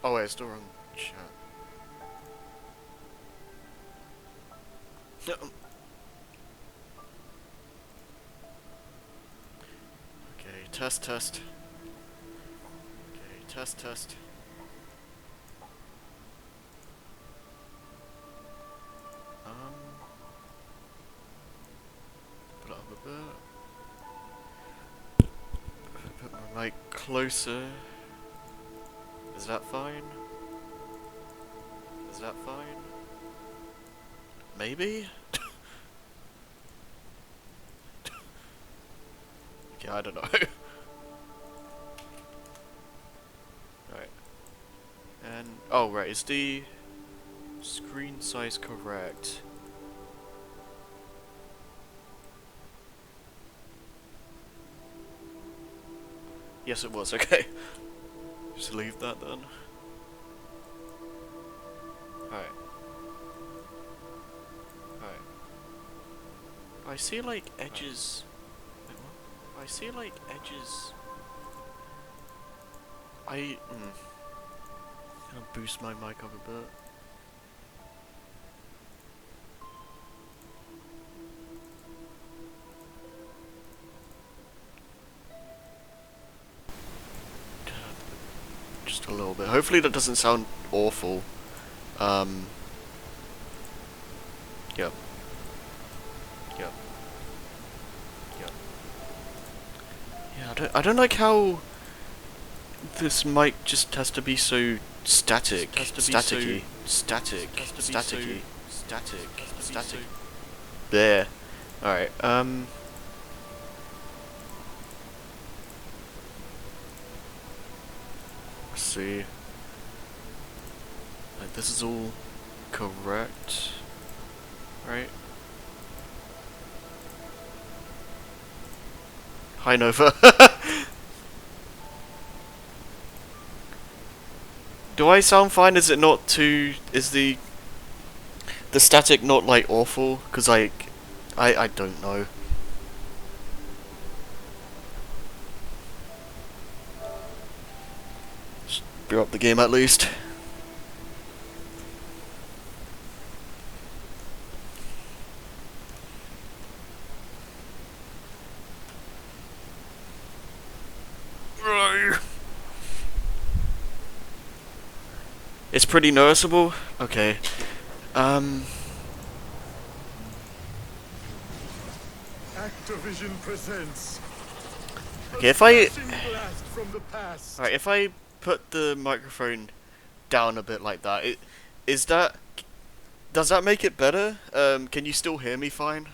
Oh wait, it's the wrong chat. Okay, test. Okay, test. Put it up a bit. Put my mic closer. Is that fine? Is that fine? Maybe? Okay, I don't know. Right. And, oh right, is the screen size correct? Yes it was, okay. Just leave that then. Alright. Alright. I see like edges. Wait, what? I see like edges. Gonna boost my mic up a bit. Just a little bit. Hopefully that doesn't sound awful. Yep. Yeah, I don't like how this mic just has to be so static. Staticky. There. Alright, let's see. Like, this is all correct. Right? Hi Nova. Do I sound fine? Is it not too... Is the static not like awful? Cause like... I don't know. Just beer up the game at least. It's pretty noticeable? Okay. Activision presents. Okay, if I... Alright, if I put the microphone down a bit like that, is that... Does that make it better? Can you still hear me fine?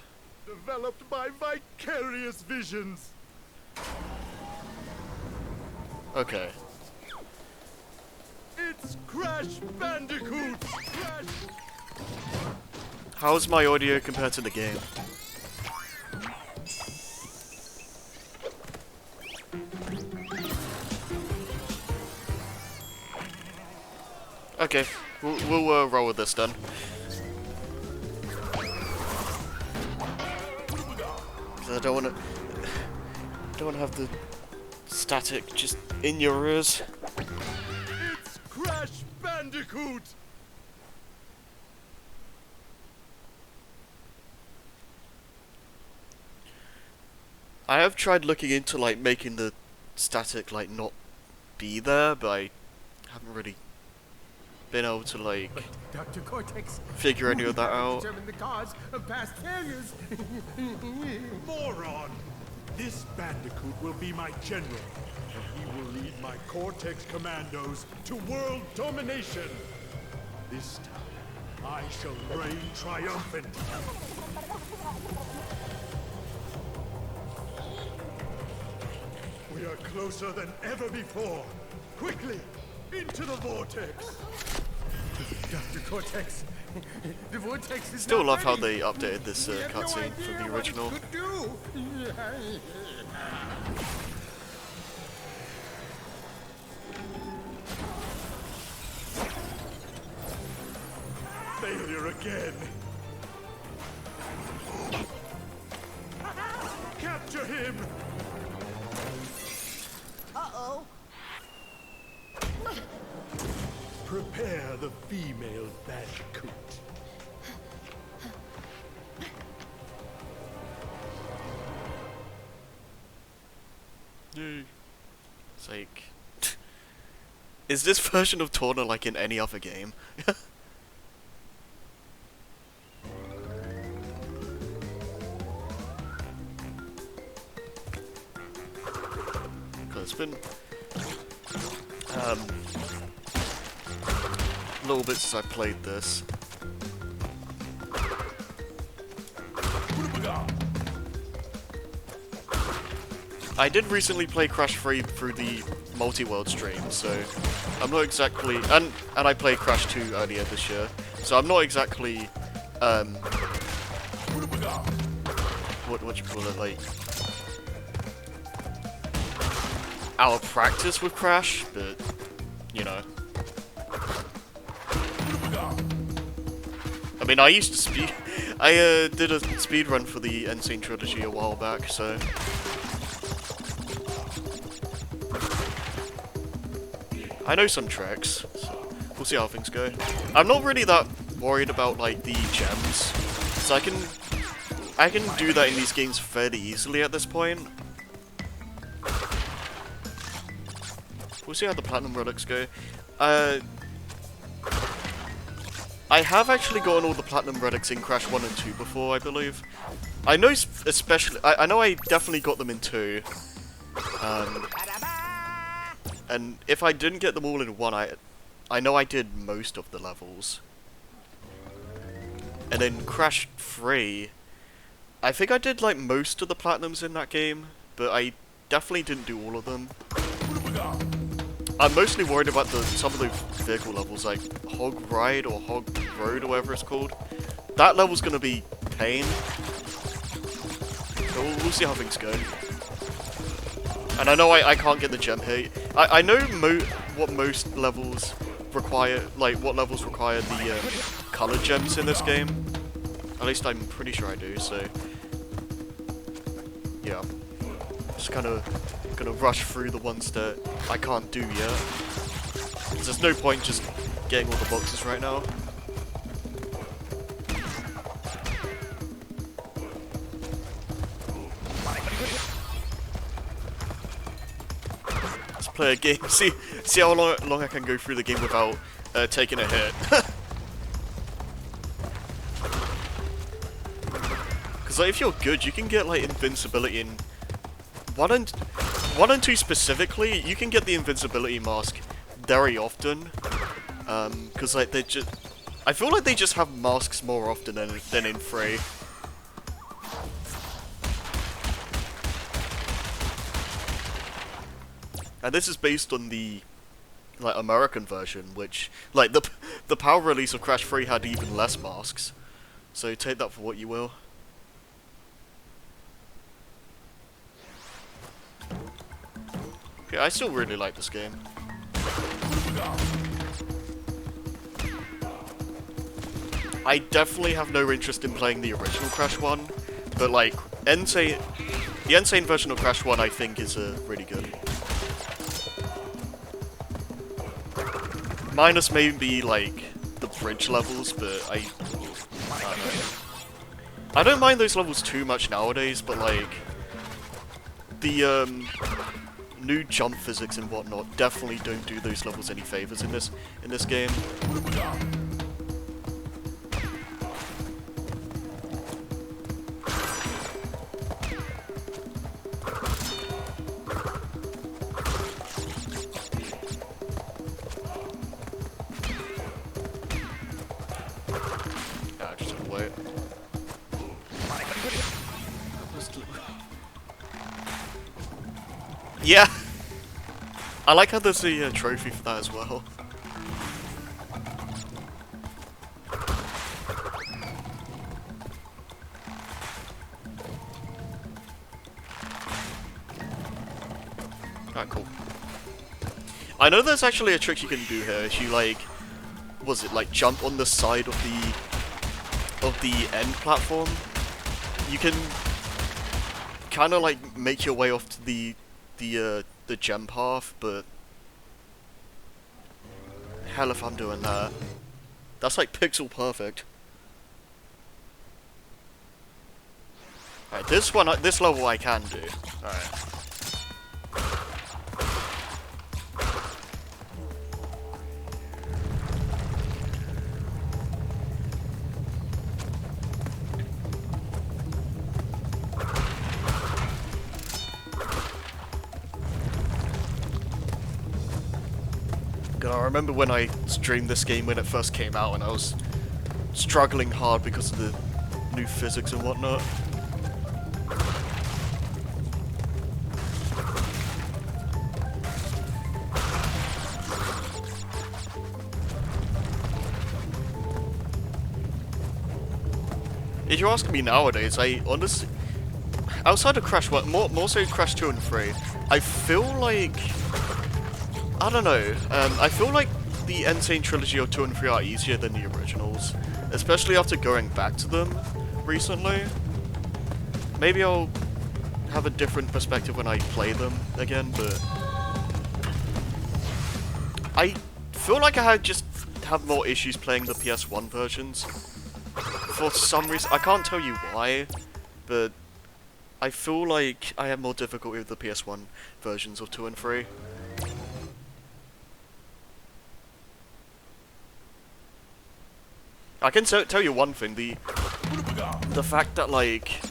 developed by vicarious visions. Okay. It's Crash Bandicoot. Crash. How's my audio compared to the game? Okay, we'll roll with this then. I don't wanna have the static just in your ears. It's Crash Bandicoot. I have tried looking into like making the static like not be there, but I haven't really been able to like Dr. Cortex, figure any of that out. determine the cause of past failures. Moron. This Bandicoot will be my general, and he will lead my Cortex commandos to world domination. This time, I shall reign triumphant. We are closer than ever before. Quickly, into the vortex. Dr. Cortex, the vortex is Still not love how ready. they updated this We have no cutscene idea from the what it original. could do. Failure again. Capture him. Uh-oh. Prepare the female bandicoot. It's like... Is this version of Torna like in any other game? It's been a little bit since I played this. I did recently play Crash 3 through the multi-world stream, so I'm not exactly... And I played Crash 2 earlier this year, so I'm not exactly... what you call it, like... out of practice with Crash, but, you know. I mean, I used to speed... I did a speed run for the N-Sane trilogy a while back, so... I know some tricks, so we'll see how things go. I'm not really that worried about, like, the gems, so I can do that in these games fairly easily at this point. We'll see how the Platinum Relics go. I have actually gotten all the Platinum Relics in Crash 1 and 2 before, I believe. I know especially... I know I definitely got them in 2. And if I didn't get them all in 1, I know I did most of the levels. And then Crash 3... I think I did, like, most of the Platinums in that game, but I definitely didn't do all of them. I'm mostly worried about some of the vehicle levels, like Hog Ride or Hog Road or whatever it's called. That level's gonna be pain. So we'll see how things go. And I know I can't get the gem here. I know what most levels require, like what levels require the color gems in this game. At least I'm pretty sure I do, so... yeah. Just gonna rush through the ones that I can't do yet. Because there's no point just getting all the boxes right now. Let's play a game. See how long I can go through the game without taking a hit. Because like, if you're good, you can get like invincibility in 1 and 2 specifically. You can get the invincibility mask very often. Because like they just, I feel like they just have masks more often than in 3. And this is based on the like American version, which like the power release of Crash 3 had even less masks. So take that for what you will. Okay, I still really like this game. I definitely have no interest in playing the original Crash 1, but like the N-Sane version of Crash 1 I think is really good. Minus maybe like the bridge levels, but I don't know. I don't mind those levels too much nowadays, but like the new jump physics and whatnot definitely don't do those levels any favors in this game. Yeah! I like how there's a trophy for that as well. Alright, cool. I know there's actually a trick you can do here. If you like, was it like jump on the side of the end platform, you can kind of like make your way off to the gem path, but hell if I'm doing that. That's like pixel perfect. Alright, this level I can do. Alright. I remember when I streamed this game when it first came out and I was struggling hard because of the new physics and whatnot. If you're asking me nowadays, I honestly, outside of Crash 1, more so Crash 2 and 3, I feel like, I don't know, I feel like the N-Sane trilogy of 2 and 3 are easier than the originals, especially after going back to them recently. Maybe I'll have a different perspective when I play them again, but I feel like I just have more issues playing the PS1 versions. For some reason, I can't tell you why, but I feel like I have more difficulty with the PS1 versions of 2 and 3. I can tell you one thing, the fact that, like,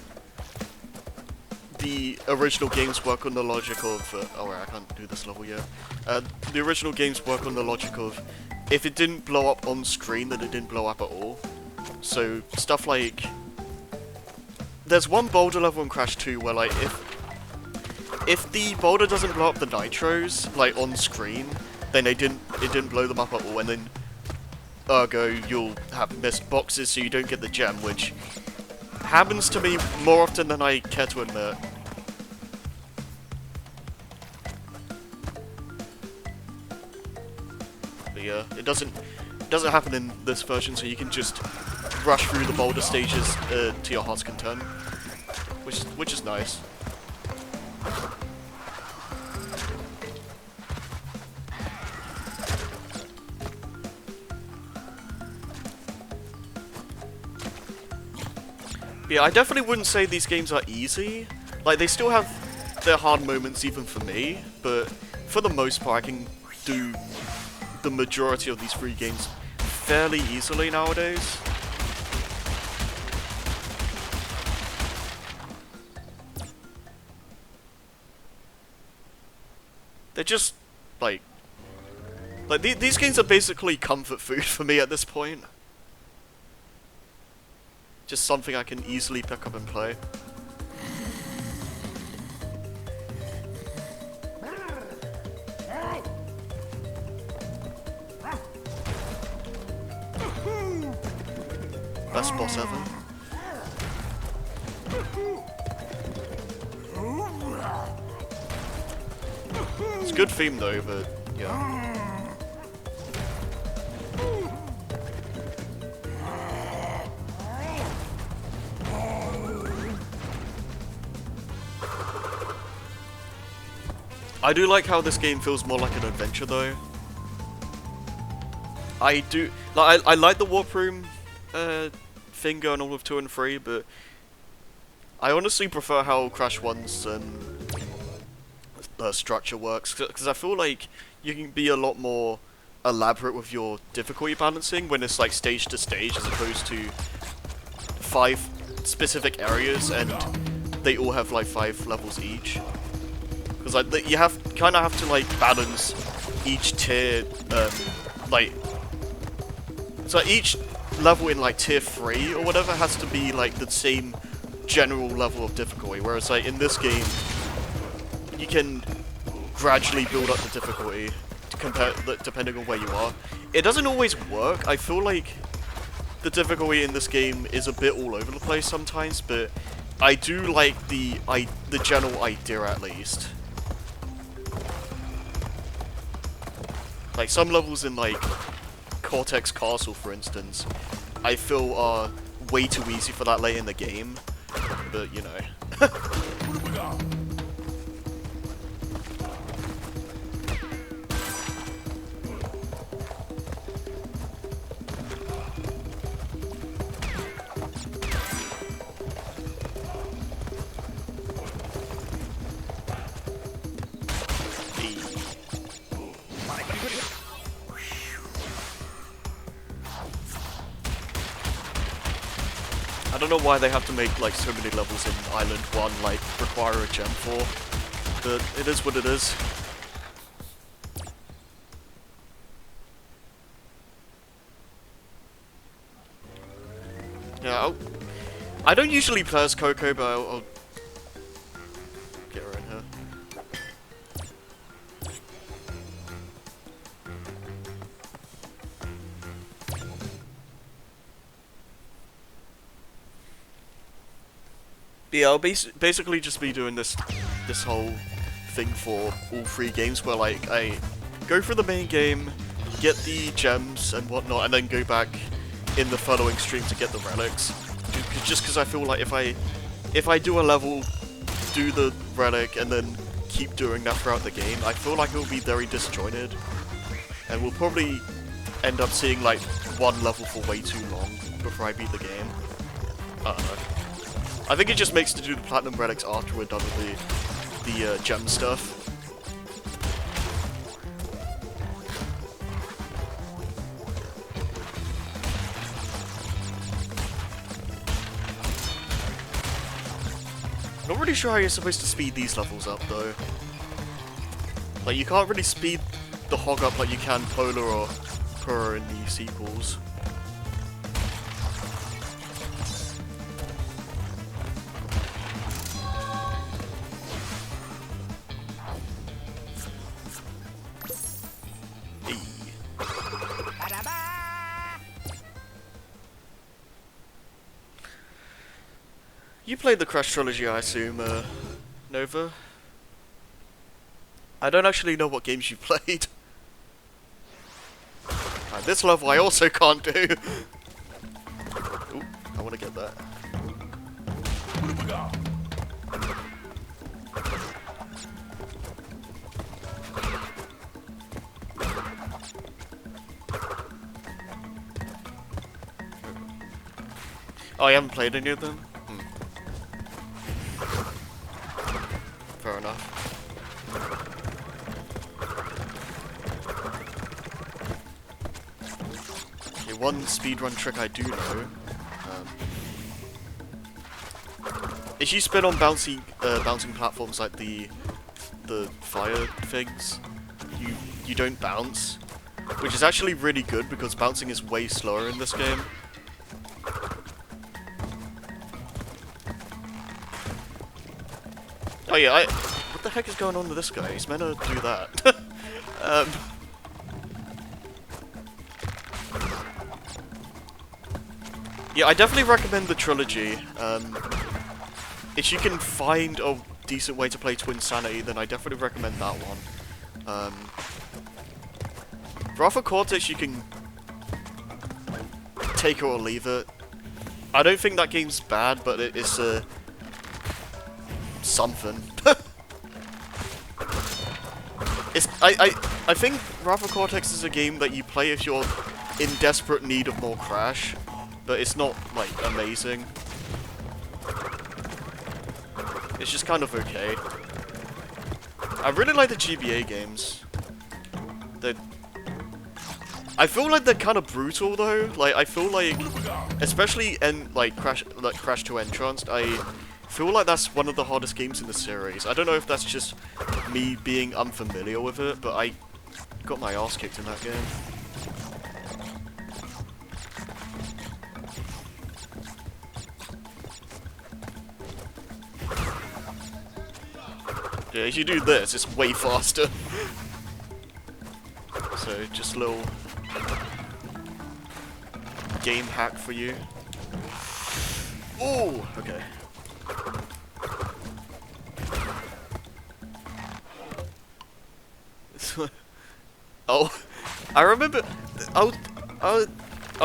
the original games work on the logic of, oh wait, I can't do this level yet. The original games work on the logic of, if it didn't blow up on screen, then it didn't blow up at all. So, stuff like, there's one boulder level in Crash 2 where, like, if the boulder doesn't blow up the nitros, like, on screen, then it didn't blow them up at all, and then ergo, you'll have missed boxes so you don't get the gem, which happens to me more often than I care to admit. But yeah, it doesn't happen in this version, so you can just rush through the boulder stages to your heart's content, which is nice. Yeah, I definitely wouldn't say these games are easy. Like, they still have their hard moments even for me, but for the most part I can do the majority of these free games fairly easily nowadays. They're just, like these games are basically comfort food for me at this point. Just something I can easily pick up and play. Best boss ever. It's a good theme though, but yeah. I do like how this game feels more like an adventure though. I do, like, I like the warp room thing going on with 2 and 3, but I honestly prefer how Crash 1's structure works, because I feel like you can be a lot more elaborate with your difficulty balancing when it's like stage to stage as opposed to 5 specific areas and they all have like 5 levels each. Because like you kind of have to like balance each tier, like, so each level in like tier 3 or whatever has to be like the same general level of difficulty, whereas like in this game you can gradually build up the difficulty to compare depending on where you are. It doesn't always work. I feel like the difficulty in this game is a bit all over the place sometimes, but I do like the general idea at least. Like some levels in like Cortex Castle, for instance, I feel are way too easy for that late in the game, but you know. I don't know why they have to make like so many levels in Island 1 like require a gem for, but it is what it is. Yeah, I don't usually play as Coco, but I'll get her in here. Yeah, I'll basically just be doing this whole thing for all 3 games, where like I go through the main game, get the gems and whatnot, and then go back in the following stream to get the relics. Just because I feel like if I do a level, do the relic, and then keep doing that throughout the game, I feel like it will be very disjointed, and we'll probably end up seeing like one level for way too long before I beat the game. I don't know. I think it just makes to do the platinum relics after we're done with the gem stuff. Not really sure how you're supposed to speed these levels up though. Like you can't really speed the hog up like you can Polar or Purr in the sequels. You played the Crash Trilogy, I assume, Nova? I don't actually know what games you played. This level I also can't do. Ooh, I want to get that. Oh, you haven't played any of them? Fair enough. Okay, one speedrun trick I do know is you spin on bouncing platforms like the fire things. You don't bounce, which is actually really good because bouncing is way slower in this game. Oh yeah, what the heck is going on with this guy? He's meant to do that. Yeah, I definitely recommend the trilogy. If you can find a decent way to play Twin Sanity, then I definitely recommend that one. Wrath of Cortex, you can take it or leave it. I don't think that game's bad, but it is something. I think Wrath of Cortex is a game that you play if you're in desperate need of more Crash, but it's not like amazing. It's just kind of okay. I really like the GBA games. I feel like they're kind of brutal though. Like I feel like, especially in like Crash 2 Entranced, I feel like that's one of the hardest games in the series. I don't know if that's just me being unfamiliar with it, but I got my ass kicked in that game. Yeah, if you do this, it's way faster. So, just a little game hack for you. Oh, okay. Oh, I remember. I'll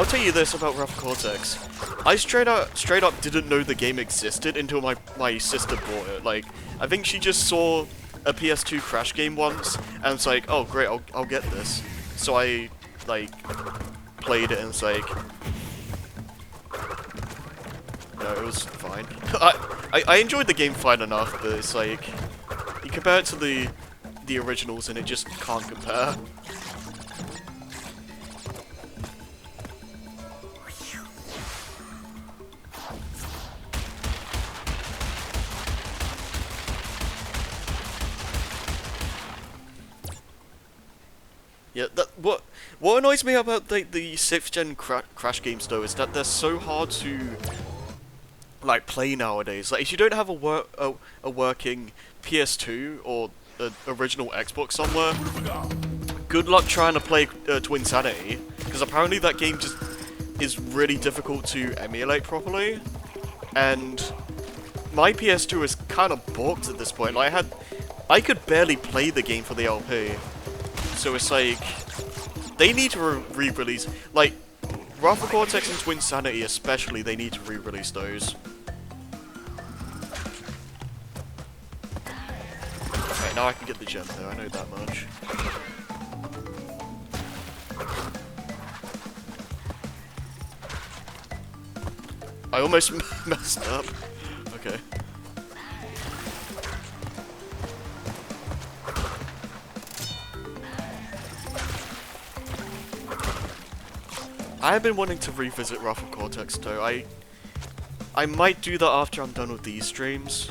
tell you this about Wrath of Cortex. I straight up didn't know the game existed until my sister bought it. Like, I think she just saw a PS2 Crash game once, and it's like, oh great, I'll get this. So I like played it, and it's like, no, it was fine. I enjoyed the game fine enough, but it's like, you compare it to the originals, and it just can't compare. Yeah, what annoys me about the 6th gen Crash games though is that they're so hard to like play nowadays. Like if you don't have a working PS2 or an original Xbox somewhere, good luck trying to play Twin Sanity, because apparently that game just is really difficult to emulate properly, and my PS2 is kind of borked at this point. Like I could barely play the game for the LP, so it's like they need to re-release like Wrath of Cortex and Twin Sanity especially. They need to re-release those. Okay, now I can get the gem though. I know that much. I almost messed up. Okay. I have been wanting to revisit Wrath of Cortex though. I might do that after I'm done with these streams.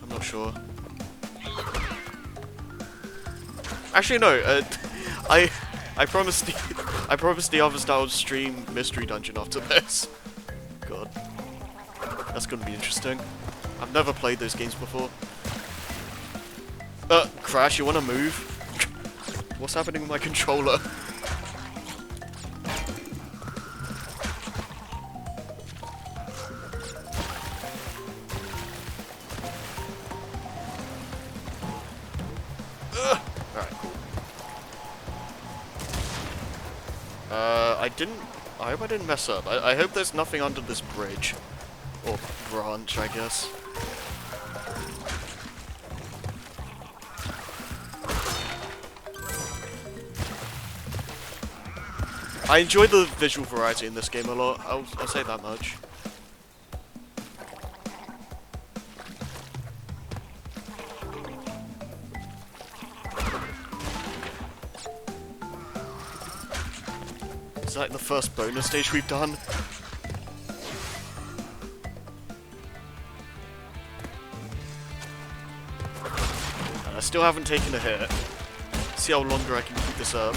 I'm not sure. Actually no, I promised the others that I would stream Mystery Dungeon after this. God. That's gonna be interesting. I've never played those games before. Crash, you wanna move? What's happening with my controller? Alright, cool. I hope I didn't mess up. I hope there's nothing under this bridge. Or branch, I guess. I enjoy the visual variety in this game a lot, I'll say that much. Is that the first bonus stage we've done? And I still haven't taken a hit. See how longer I can keep this up.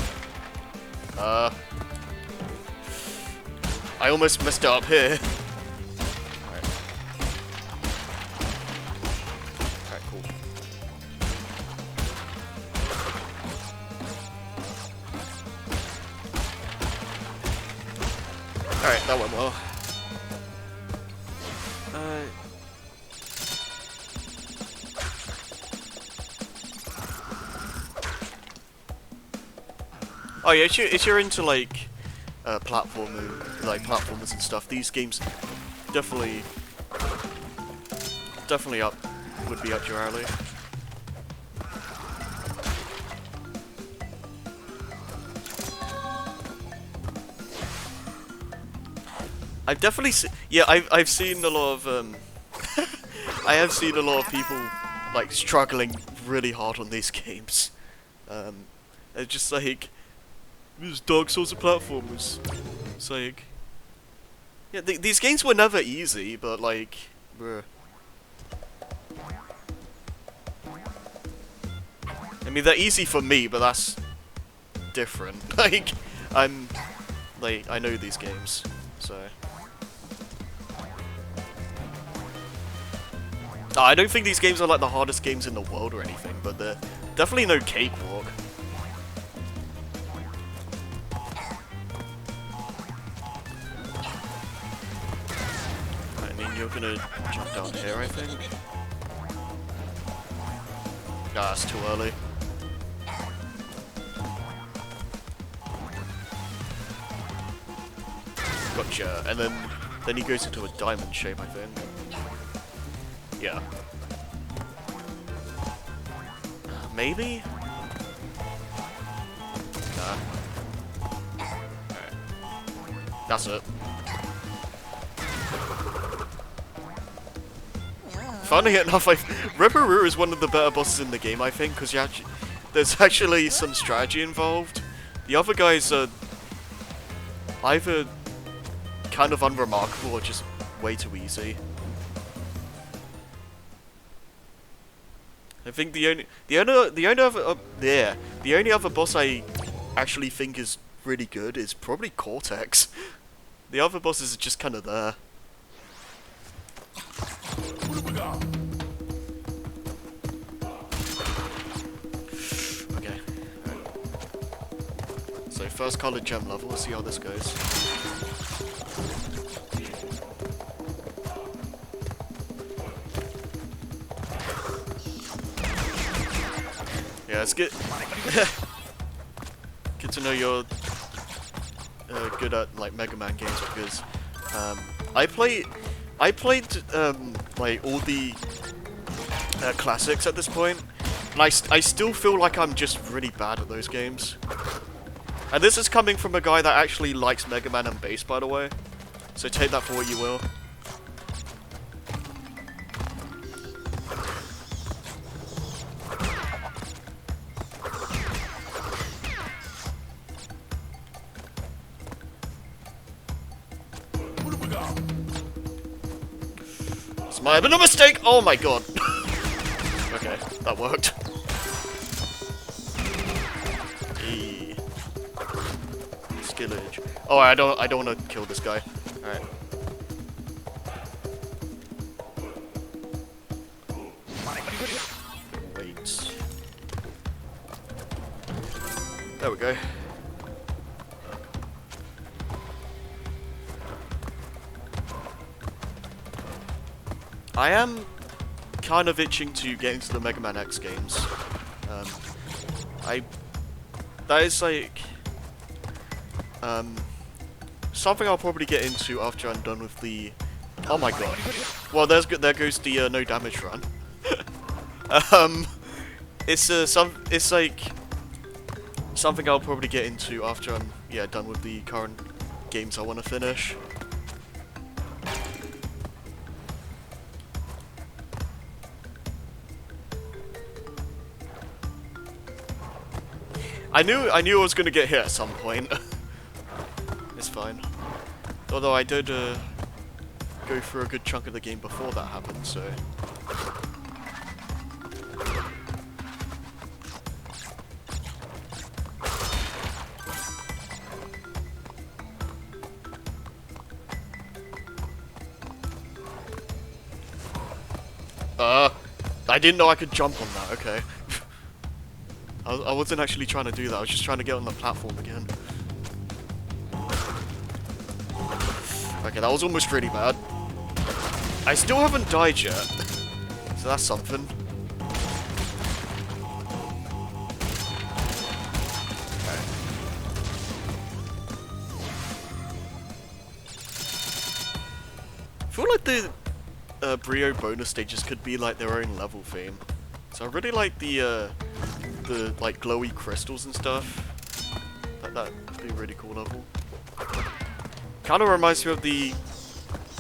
I almost messed it up here. Alright. Alright, cool. Alright, that went well. Oh yeah, if you're into like platformers and stuff, these games definitely would be up your alley. I've definitely I've seen a lot of I have seen a lot of people like struggling really hard on these games. It's just like this Dark Souls of platformers. It's like, yeah, these games were never easy, but like, bruh. I mean, they're easy for me, but that's different. Like, I know these games, so. I don't think these games are like the hardest games in the world or anything, but they're definitely no cakewalk. You're gonna jump down here, I think. Ah, it's too early. Gotcha. And then he goes into a diamond shape, I think. Yeah. Maybe? Nah. Alright. That's it. Funny enough, Ripperoo is one of the better bosses in the game, I think, because there's actually some strategy involved. The other guys are either kind of unremarkable or just way too easy. I think the only other boss I actually think is really good is probably Cortex. The other bosses are just kind of there. Okay. So first colored gem level, we'll see how this goes. Yeah, it's good. Good to know you're good at like Mega Man games because I played like all the classics at this point, and I still feel like I'm just really bad at those games. And this is coming from a guy that actually likes Mega Man and bass, by the way. So take that for what you will. This might have been a mistake! Oh my god! Okay, that worked. Eee. Skillage. Oh, I don't want to kill this guy. Alright. Wait. There we go. I am kind of itching to get into the Mega Man X games. That is like something I'll probably get into after I'm done with the. Oh my god! Well, there goes the no damage run. It's like something I'll probably get into after I'm done with the current games I want to finish. I knew I was gonna get hit at some point. It's fine. Although I did go through a good chunk of the game before that happened, so. I didn't know I could jump on that, okay. I wasn't actually trying to do that, I was just trying to get on the platform again. Okay, that was almost really bad. I still haven't died yet, so that's something. I feel like the Brio bonus stages could be like their own level theme. So I really like the like glowy crystals and stuff. That'd be a really cool level. Kind of reminds me of the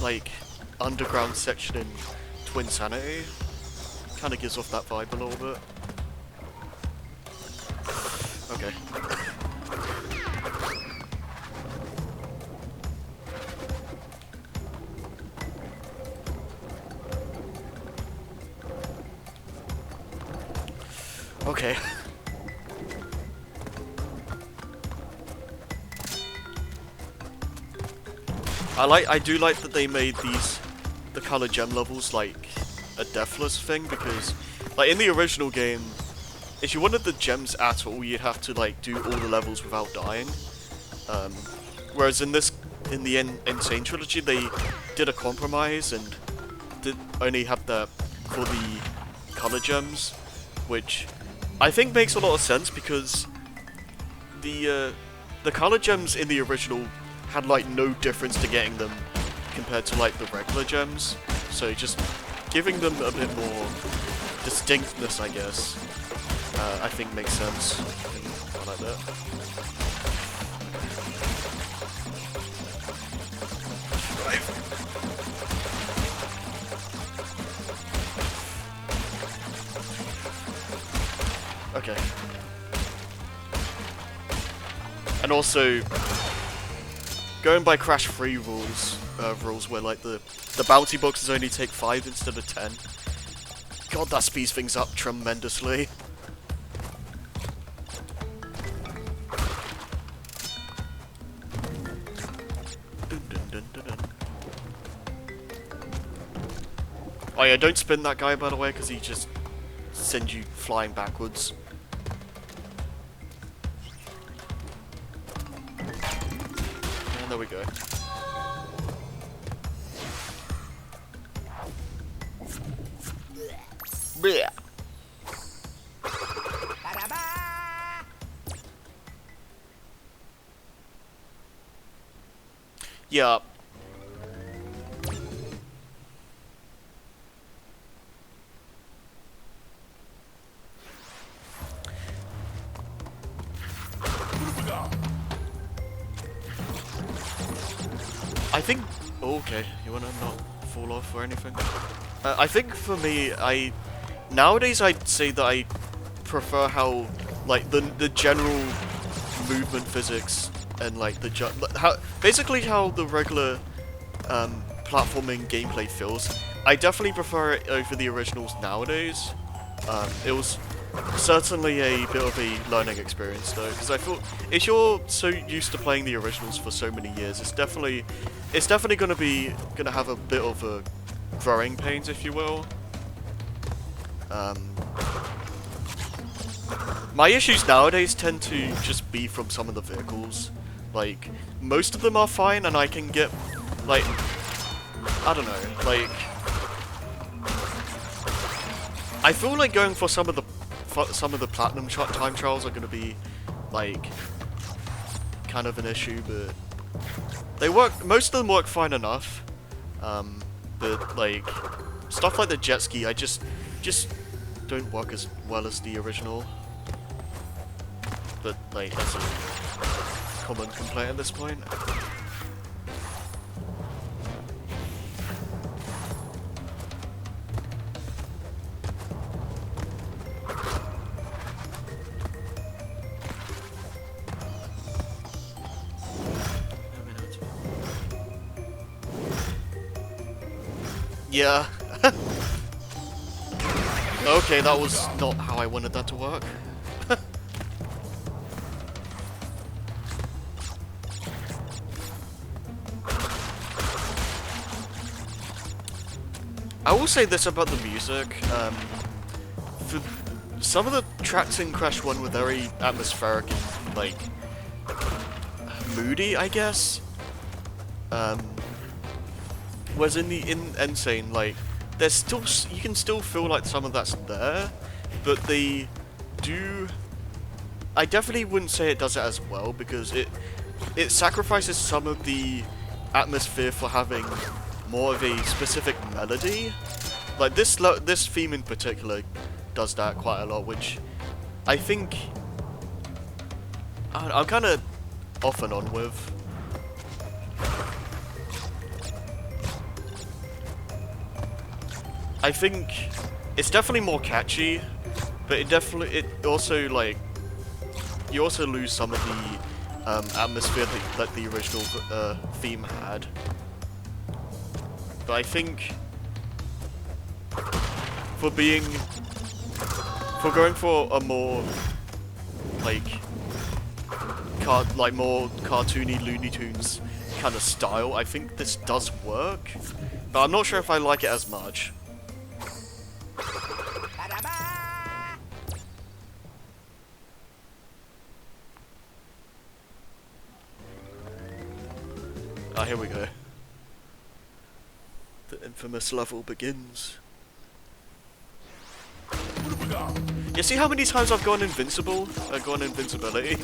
like underground section in Twin Sanity. Kind of gives off that vibe a little bit. Okay. Okay. I do like that they made the color gem levels like a deathless thing, because like in the original game, if you wanted the gems at all, you'd have to like do all the levels without dying. Whereas in the N-Sane trilogy, they did a compromise and did only have that for the color gems, which I think makes a lot of sense because the color gems in the original had like no difference to getting them compared to like the regular gems, so just giving them a bit more distinctness, I guess, I think makes sense. I like that. Okay. And also, going by Crash 3 rules where like the bounty boxes only take 5 instead of 10. God, that speeds things up tremendously. Oh yeah, don't spin that guy, by the way, because he just sends you flying backwards. And there we go. Blech. Yeah. I think... Oh, okay, you wanna not fall off or anything? I think for me, nowadays I'd say that I prefer how, like, the general movement physics and, like, basically how the regular, platforming gameplay feels. I definitely prefer it over the originals nowadays. It was certainly a bit of a learning experience though, because I feel if you're so used to playing the originals for so many years, it's definitely gonna have a bit of a growing pains, if you will. My issues nowadays tend to just be from some of the vehicles. Like, most of them are fine, and I can get, like, I don't know, like, I feel like going for some of the platinum time trials are going to be, like, kind of an issue, but they work, most of them work fine enough, but, like, stuff like the jet ski, I just don't work as well as the original, but, like, that's a common complaint at this point. Yeah. Okay, that was not how I wanted that to work. I will say this about the music. For some of the tracks in Crash 1 were very atmospheric and, like, moody, I guess. Whereas in N-Sane, like, there's still, you can still feel like some of that's there, but they do, I definitely wouldn't say it does it as well, because it sacrifices some of the atmosphere for having more of a specific melody. Like, this theme in particular does that quite a lot, which I think I'm kind of off and on with. I think it's definitely more catchy, but it also, like, you also lose some of the atmosphere that the original theme had. But I think for going for a more, like, more cartoony Looney Tunes kind of style, I think this does work, but I'm not sure if I like it as much. Ah, here we go. The infamous level begins. You see how many times I've gone invincible? I've gone invincibility.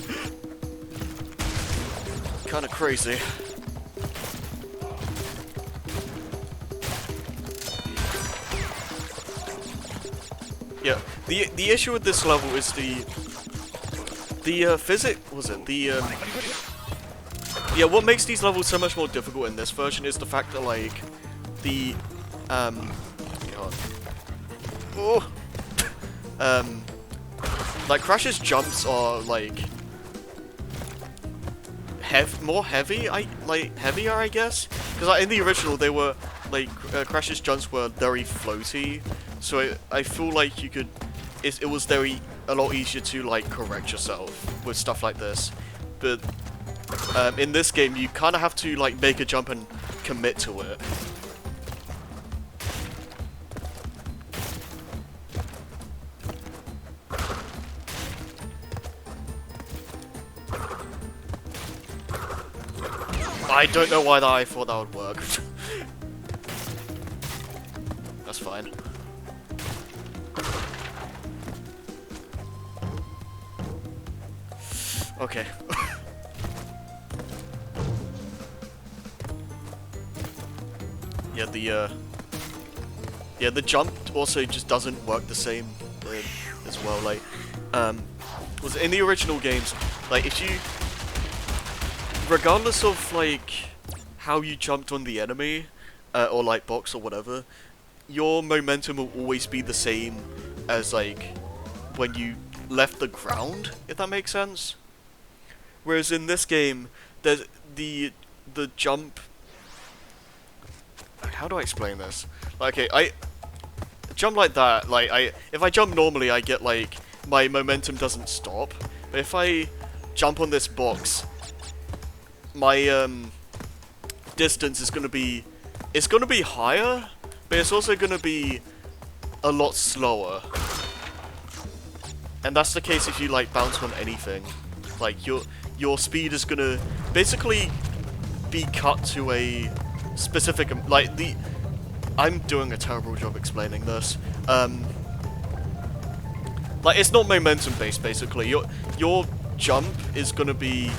Kinda crazy. Yeah, the issue with this level is the yeah, what makes these levels so much more difficult in this version is the fact that, like, like, Crash's jumps are, like, heavier, I guess? Because, like, in the original, they were, like, Crash's jumps were very floaty, so I feel like you could, it was a lot easier to, like, correct yourself with stuff like this, but in this game, you kind of have to, like, make a jump and commit to it. I don't know why I thought that would work. That's fine. Okay. Yeah, the jump also just doesn't work the same as well. Like, was in the original games, like if you, regardless of like how you jumped on the enemy or like box or whatever, your momentum will always be the same as like when you left the ground, if that makes sense. Whereas in this game, there's the jump. How do I explain this? Like, okay, I jump like that. Like, if I jump normally, I get like my momentum doesn't stop. But if I jump on this box, my distance is gonna be higher, but it's also gonna be a lot slower. And that's the case if you like bounce on anything. Like your speed is gonna basically be cut to a specific like the. I'm doing a terrible job explaining this. Like it's not momentum based basically. Your jump is gonna be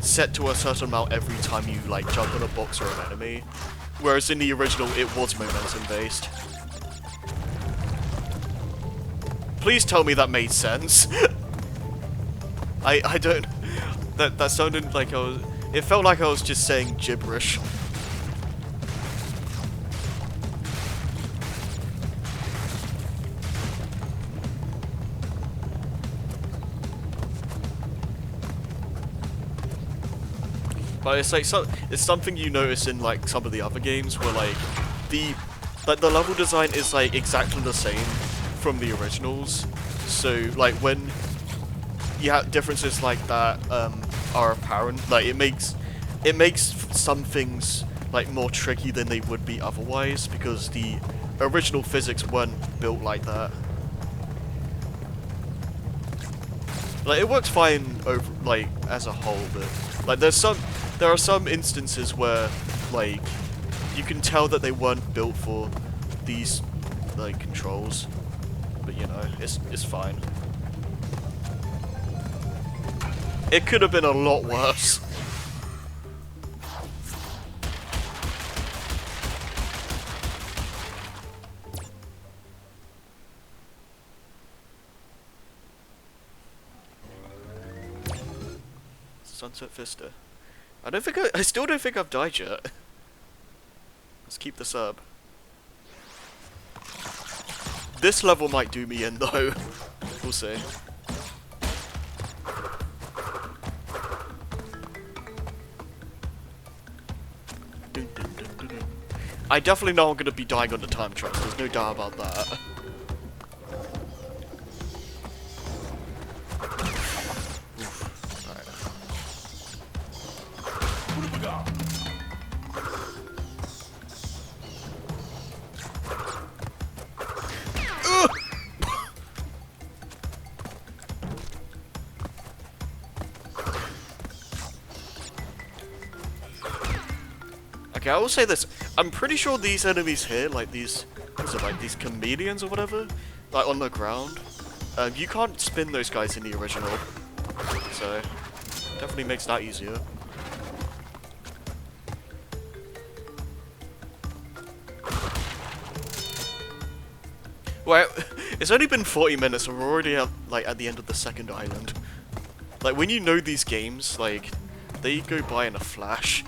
set to a certain amount every time you like jump on a box or an enemy. Whereas in the original it was momentum based. Please tell me that made sense. I don't. That sounded like I was. It felt like I was just saying gibberish. But it's like it's something you notice in like some of the other games where like the level design is like exactly the same from the originals. So like when you have differences like that are apparent, like it makes some things like more tricky than they would be otherwise because the original physics weren't built like that. Like it works fine over like as a whole, but like there are some instances where like you can tell that they weren't built for these like controls, but you know it's fine. It could have been a lot worse. Sunset Vista. I still don't think I've died yet. Let's keep this up. This level might do me in though. We'll see. I definitely know I'm gonna be dying on the time traps, there's no doubt about that. Okay, I will say this. I'm pretty sure these enemies here, like these, what's it, like these chameleons or whatever, like on the ground, you can't spin those guys in the original, so definitely makes that easier. Well, it's only been 40 minutes and we're already at, like, at the end of the second island. Like, when you know these games, like, they go by in a flash.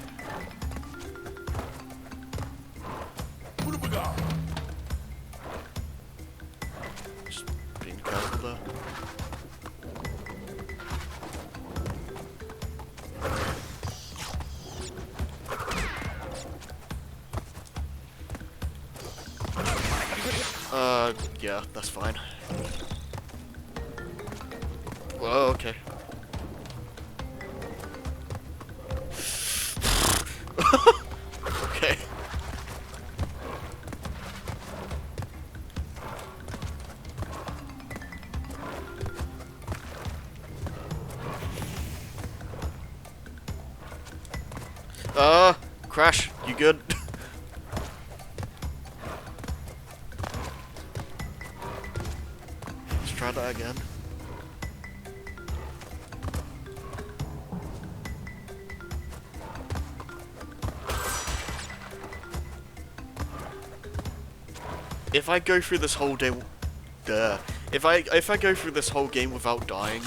Just being careful there. Yeah, that's fine. Well, okay. Okay. Crash, you good? Let's try that again. If I go through this whole day, if I go through this whole game without dying,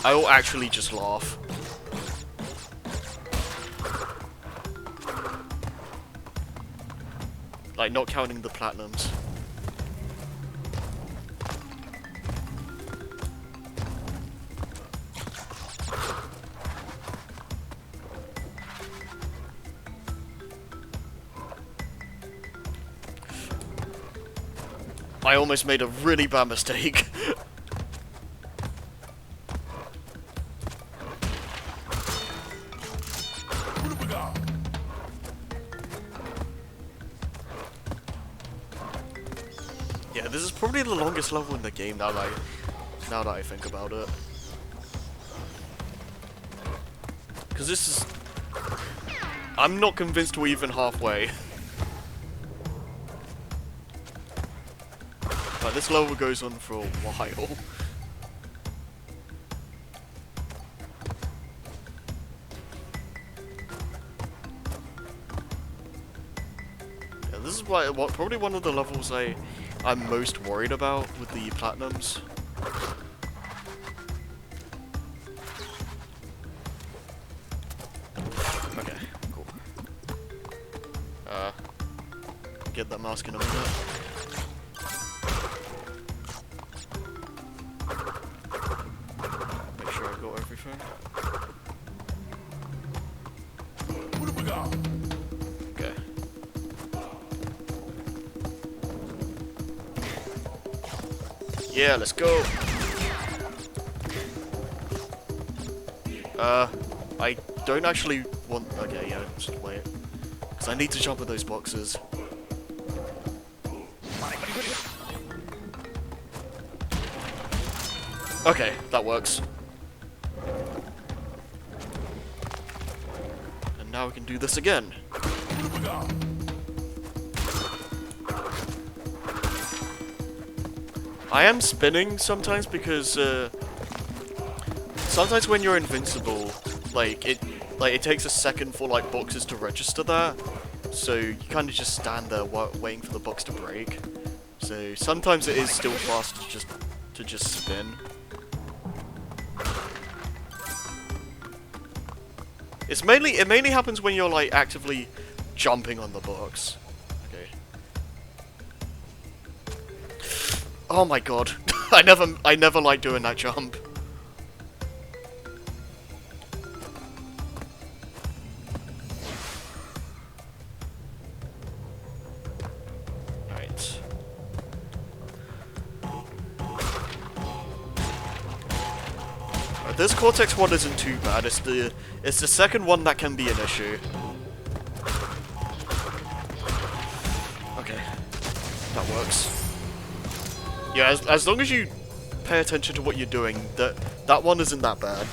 I will actually just laugh. Like, not counting the platinums. I almost made a really bad mistake. Yeah, this is probably the longest level in the game now that I think about it. Because this is... I'm not convinced we're even halfway. But this level goes on for a while. Yeah, this is probably one of the levels I'm most worried about with the platinums. Okay, cool. Get that mask in a minute. Make sure I got everything. Okay. Yeah, let's go. I don't actually want... Okay, yeah, just wait. Because I need to jump in those boxes. Okay, that works. And now we can do this again. I am spinning sometimes because sometimes when you're invincible, it takes a second for like boxes to register that. So you kind of just stand there waiting for the box to break. So sometimes it is still fast to just spin. It mainly happens when you're like actively jumping on the box. Okay. Oh my god. I never like doing that jump. Alright. This Cortex one isn't too bad. It's the second one that can be an issue. Okay. That works. Yeah, as long as you pay attention to what you're doing, that one isn't that bad.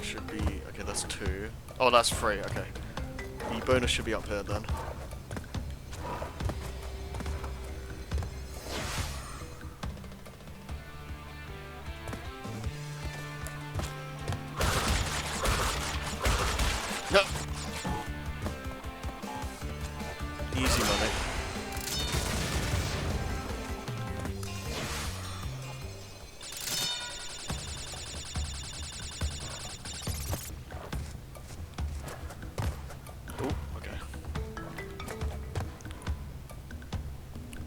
Should be... Okay, that's 2. Oh, that's 3, okay. The bonus should be up here then. No. Easy money. Oh, okay.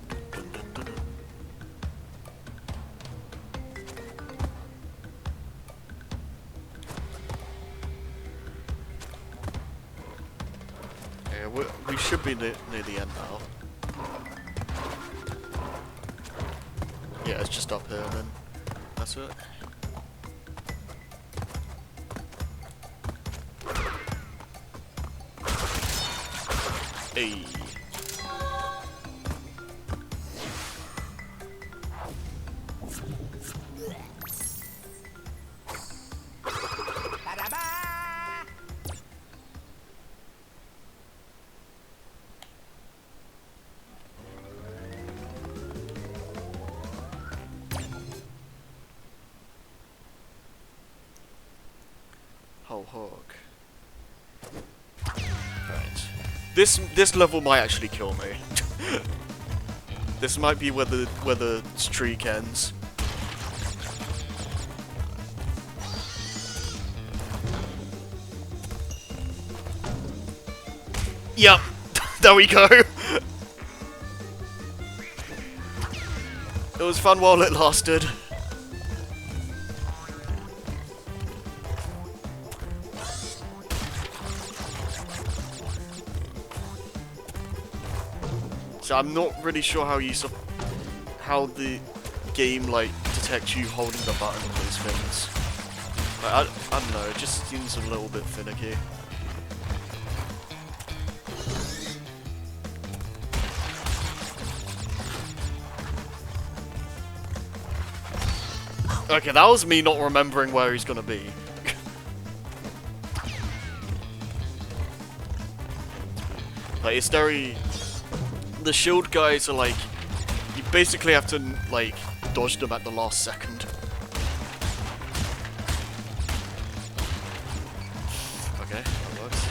Dun, dun, dun, dun. We should be near the end now. Yeah, it's just up here then. That's it. Hey. This level might actually kill me. This might be where the streak ends. Yep, there we go. It was fun while it lasted. So I'm not really sure how the game like detects you holding the button on those things. Like, I don't know, it just seems a little bit finicky. Okay, that was me not remembering where he's gonna be. Like, it's very... The shield guys are like... You basically have to, like, dodge them at the last second. Okay, that works.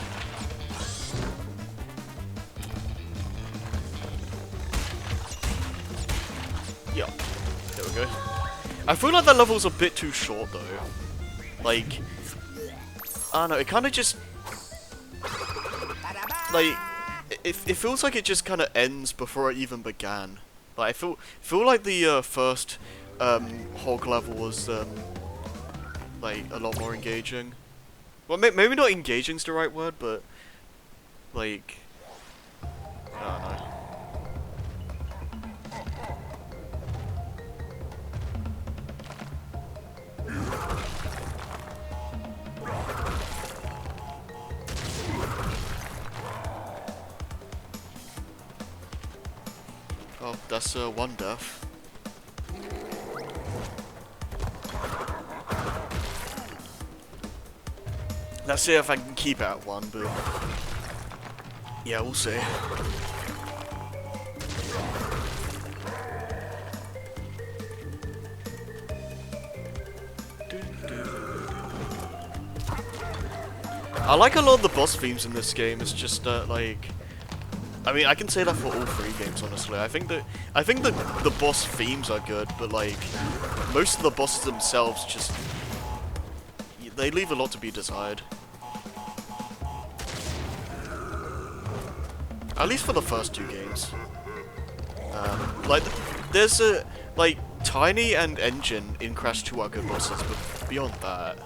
Yeah, there we go. I feel like that level's a bit too short though. Like, I don't know, it kind of just... Like, it feels like it just kind of ends before it even began. Like, I feel like the first Hog level was like a lot more engaging. Well, maybe not engaging's the right word, but like, I don't know. Oh, that's one death. Let's see if I can keep it at one, but yeah, we'll see. I like a lot of the boss themes in this game. It's just like, I mean, I can say that for all three games, honestly. I think the boss themes are good, but like most of the bosses themselves just they leave a lot to be desired. At least for the first two games. Like there's a like Tiny and Engine in Crash 2 are good bosses, but beyond that,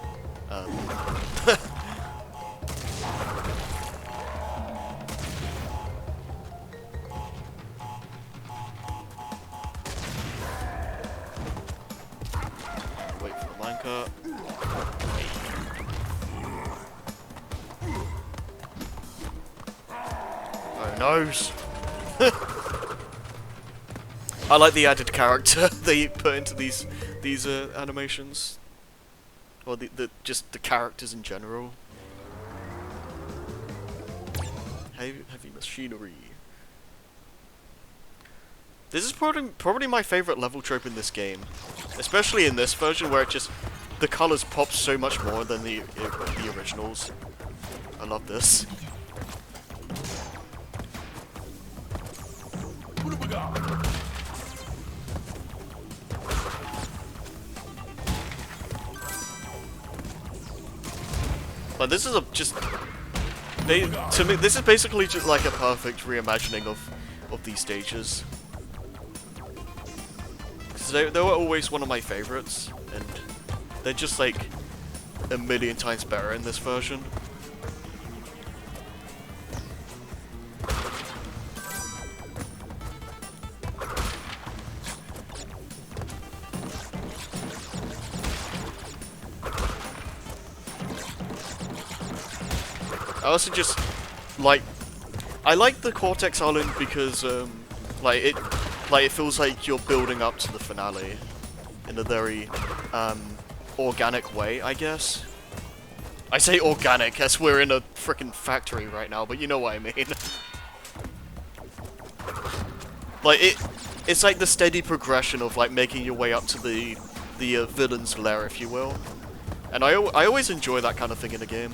wait for the minecart. Oh noes! I like the added character they put into these animations, or just the characters in general. Heavy machinery. This is probably my favorite level trope in this game, especially in this version where the colors pop so much more than the originals. I love this. But this is to me, this is basically just like a perfect reimagining of these stages. They were always one of my favorites, and they're just like a million times better in this version. I also just like, I like the Cortex Island because it feels like you're building up to the finale in a very organic way, I guess. I say organic as we're in a frickin' factory right now, but you know what I mean. Like it's like the steady progression of like making your way up to the villain's lair, if you will. And I always enjoy that kind of thing in a game.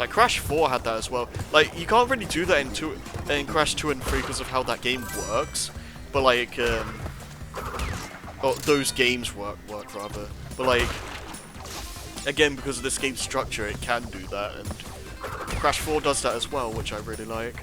Like Crash 4 had that as well. Like you can't really do that in Crash 2 and 3 because of how that game works. But like, those games work rather. But like, again, because of this game's structure, it can do that, and Crash 4 does that as well, which I really like.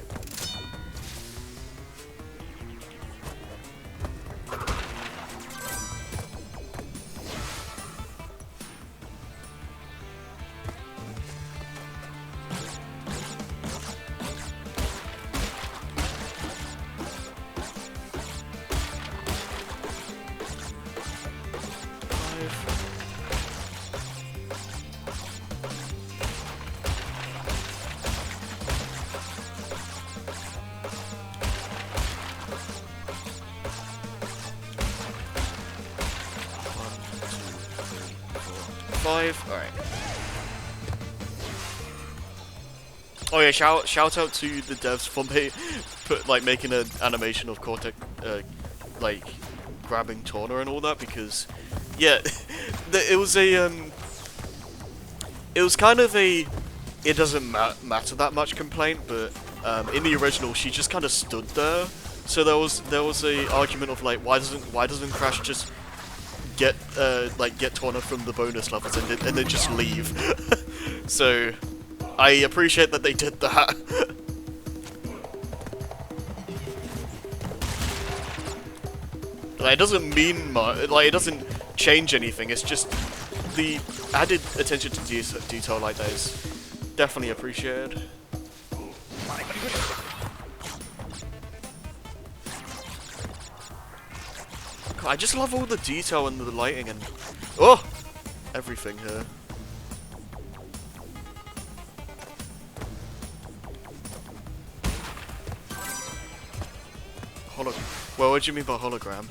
Alright. Oh yeah, shout out to the devs for making an animation of Cortex like grabbing Torna and all that, because yeah, it was kind of a it doesn't matter that much complaint, but in the original she just kind of stood there, so there was a argument of like, why doesn't Crash just get Torna from the bonus levels and then just leave. So I appreciate that they did that. Like, it doesn't mean much, like it doesn't change anything, it's just the added attention to detail like that is definitely appreciated. I just love all the detail and the lighting and everything here. Well, what do you mean by hologram?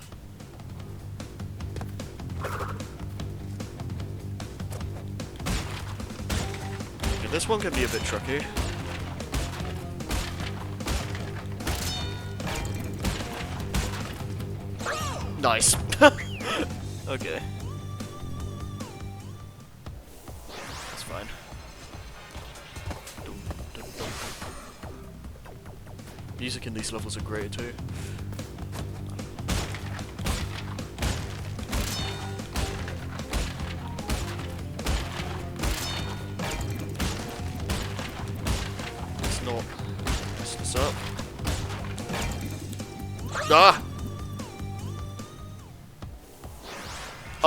Okay, this one can be a bit tricky. Nice. Okay. That's fine. Music in these levels are great too. Let's not mess this up. Ah!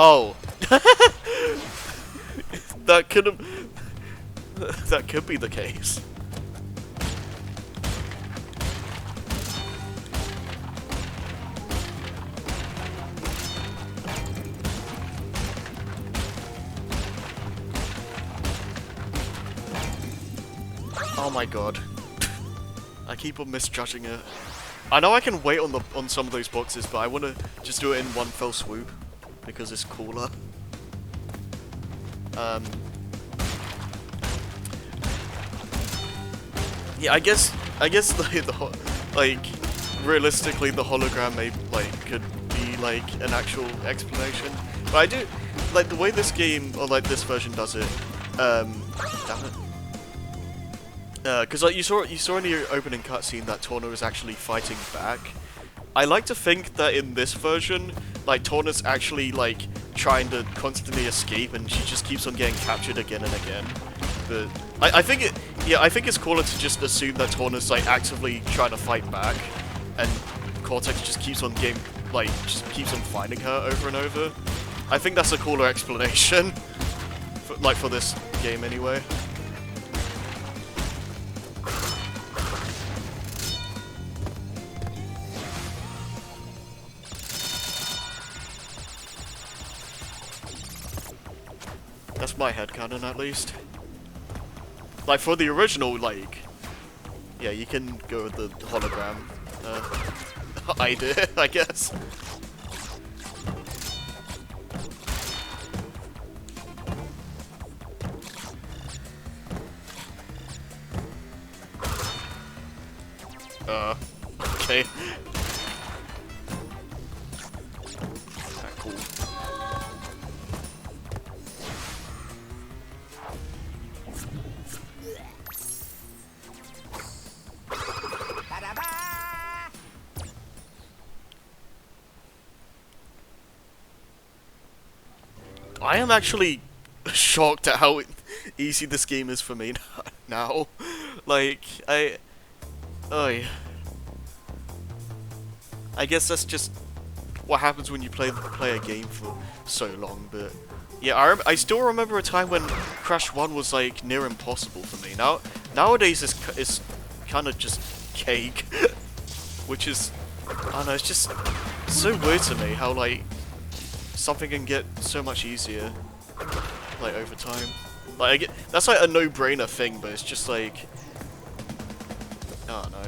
Oh. That could be the case. Oh my god. I keep on misjudging it. I know I can wait on some of those boxes, but I want to just do it in one fell swoop because it's cooler. Yeah, I guess like realistically the hologram could be like an actual explanation. But I do like the way this game or like this version does it. Damn it. Because like you saw in the opening cutscene that Torna is actually fighting back. I like to think that in this version, like Torna's actually like trying to constantly escape, and she just keeps on getting captured again and again. But I think it's cooler to just assume that Torna's like actively trying to fight back, and Cortex just keeps on keeps on finding her over and over. I think that's a cooler explanation, for this game anyway. That's my headcanon, at least. Like, for the original, like... Yeah, you can go with the hologram idea, I guess. Okay. Alright, cool. I am actually shocked at how easy this game is for me now. Like, I guess that's just what happens when you play a game for so long, but yeah, I still remember a time when Crash 1 was like near impossible for me. Nowadays it's kind of just cake, which is, I don't know, it's just so weird to me how like something can get so much easier like over time. Like that's like a no-brainer thing, but it's just like, I don't know.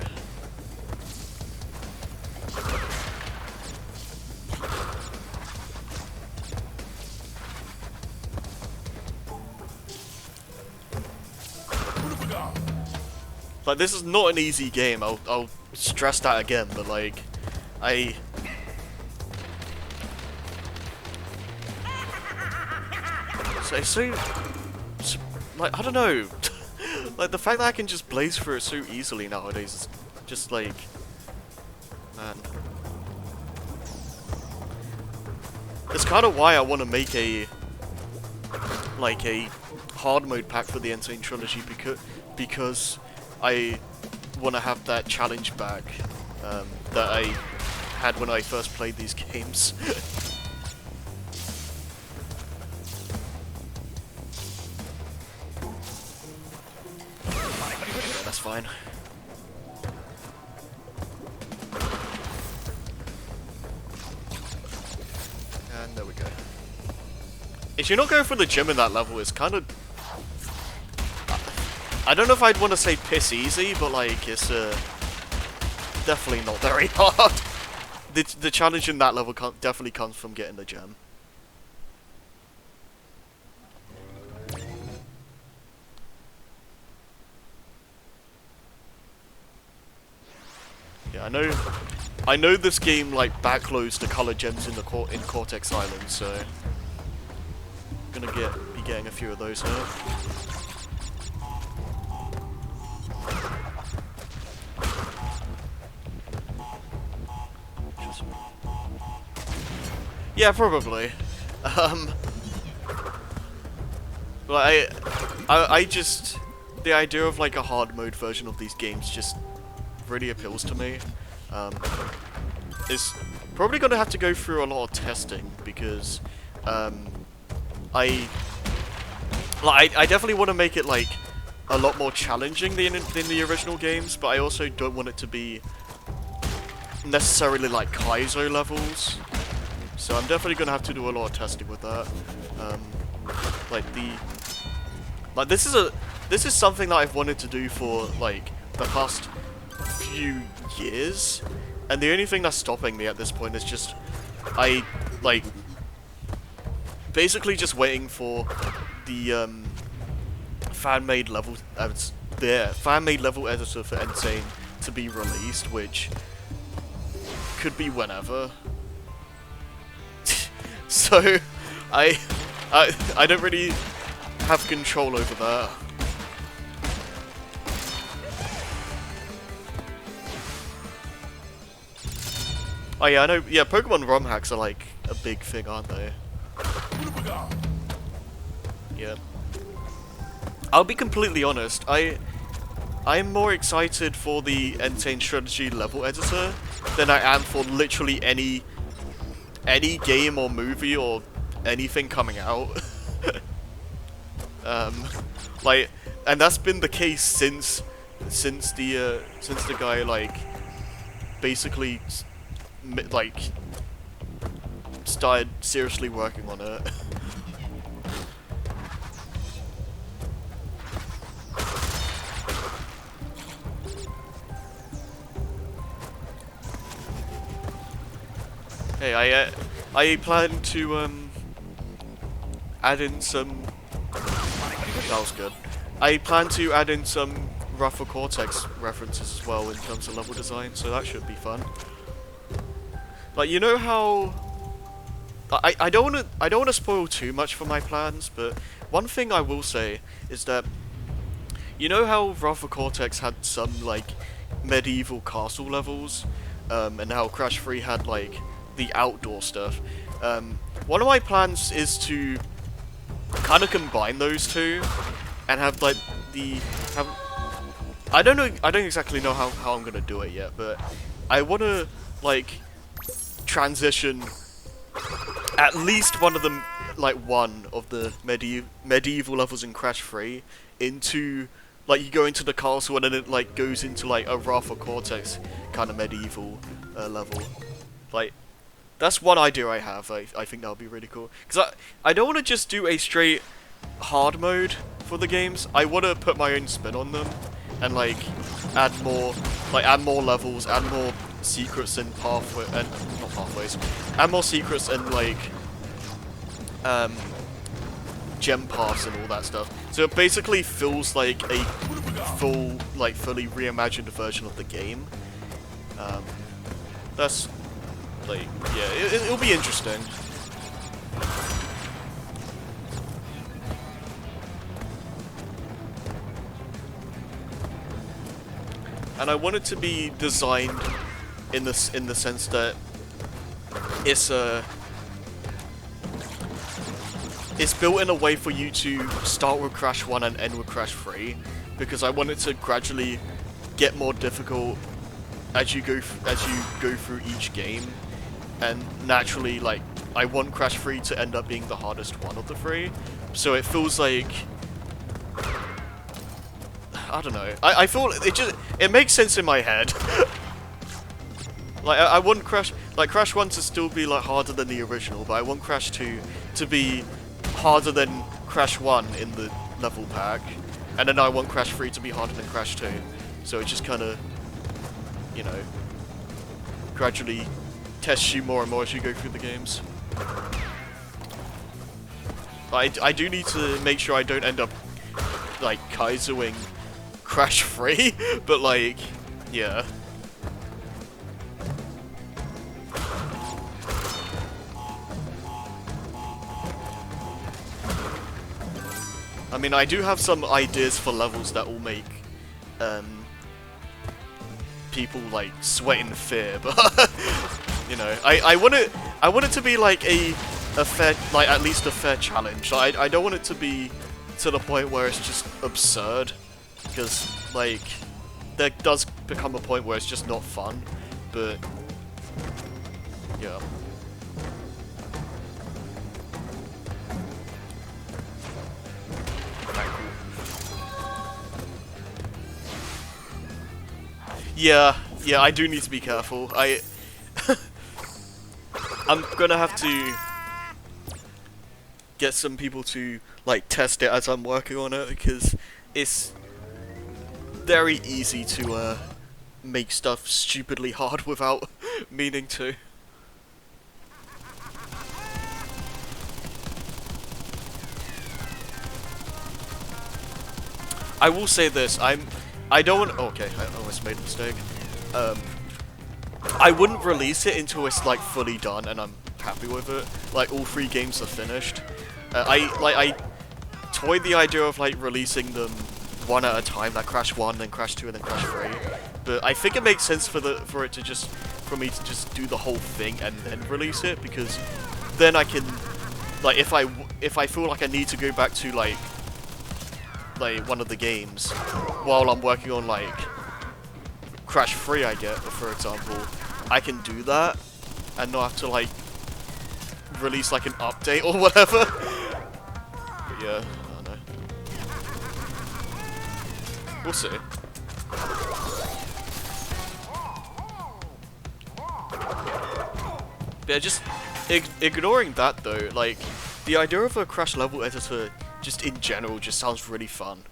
Like, this is not an easy game, I'll stress that again, but like, so like, I don't know, like, the fact that I can just blaze through it so easily nowadays is just like, man. It's kind of why I want to make a hard mode pack for the N-Sane trilogy, because I want to have that challenge back that I had when I first played these games. Yeah, that's fine. And there we go. If you're not going for the gym in that level, it's kind of... I don't know if I'd want to say piss easy, but like, it's definitely not very hard. The challenge in that level definitely comes from getting the gem. Yeah, I know this game like backloads the color gems in Cortex Island, so I'm gonna be getting a few of those here. Yeah, probably. But I just, the idea of like a hard mode version of these games just really appeals to me. It's probably gonna have to go through a lot of testing because I definitely want to make it like a lot more challenging than the original games, but I also don't want it to be necessarily like Kaizo levels. So I'm definitely gonna have to do a lot of testing with that. This is something that I've wanted to do for like the past few years, and the only thing that's stopping me at this point is just basically just waiting for the fan-made level editor for N-Sane to be released, which could be whenever. So I don't really have control over that. Oh yeah, I know. Yeah, Pokemon ROM hacks are like a big thing, aren't they? Yeah. I'll be completely honest. I'm more excited for the N-Sane Strategy level editor than I am for literally any game or movie or anything coming out. Like, and that's been the case since the guy like basically like started seriously working on it. Hey, I plan to add in some. That was good. I plan to add in some Rougher Cortex references as well in terms of level design, so that should be fun. Like, you know how I don't want to spoil too much for my plans, but one thing I will say is that you know how Rougher Cortex had some like medieval castle levels, and how Crash 3 had like the outdoor stuff. One of my plans is to kind of combine those two and have like have. I don't know. I don't exactly know how I'm gonna do it yet, but I wanna like transition at least one of them, like one of the medieval levels in Crash 3 into like you go into the castle and then it like goes into like a Wrath of Cortex kind of medieval level. Like that's one idea I have. I think that would be really cool because I don't want to just do a straight hard mode for the games. I want to put my own spin on them and like add more levels, add more secrets and pathway and not pathways, add more secrets and like gem paths and all that stuff. So it basically feels like a fully reimagined version of the game. That's like yeah, it'll be interesting. And I want it to be designed in the sense that it's built in a way for you to start with Crash 1 and end with Crash 3, because I want it to gradually get more difficult as you go through each game, and naturally, like, I want Crash 3 to end up being the hardest one of the three, so it feels like, I don't know, I feel it makes sense in my head. Like, I want Crash 1 to still be, like, harder than the original, but I want Crash 2 to be harder than Crash 1 in the level pack, and then I want Crash 3 to be harder than Crash 2, so it just kind of, you know, gradually tests you more and more as you go through the games. But I do need to make sure I don't end up, like, Kaizoing Crash 3, but, like, yeah. I mean, I do have some ideas for levels that will make people like sweat in fear, but you know, I want it to be like a fair, like at least a fair challenge. I don't want it to be to the point where it's just absurd, because like there does become a point where it's just not fun. But yeah. Yeah, I do need to be careful. I'm gonna have to get some people to like test it as I'm working on it, because it's very easy to make stuff stupidly hard without meaning to. I will say this, I don't want. Oh, okay, I almost made a mistake. I wouldn't release it until it's like fully done and I'm happy with it. Like all 3 games are finished. I toyed the idea of like releasing them one at a time, like Crash 1, then Crash 2, and then Crash 3. But I think it makes sense for me to just do the whole thing and then release it, because then I can, like, if I feel like I need to go back to like one of the games while I'm working on like Crash 3, I get, for example, I can do that and not have to like release like an update or whatever. But yeah, I don't know. We'll see. Yeah, just ignoring that though, like the idea of a Crash level editor just in general just sounds really fun.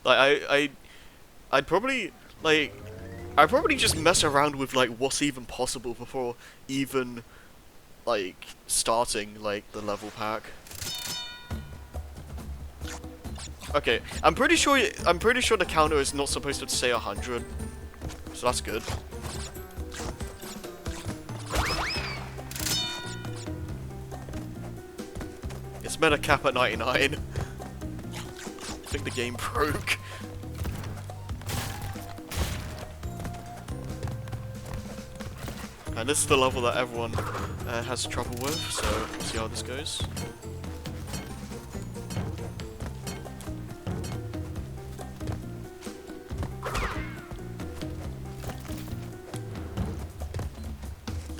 Like I'd probably just mess around with like what's even possible before even like starting like the level pack. Okay, I'm pretty sure the counter is not supposed to say 100, so that's good. It's meant to cap at 99. I think the game broke. And this is the level that everyone has trouble with, so we'll see how this goes.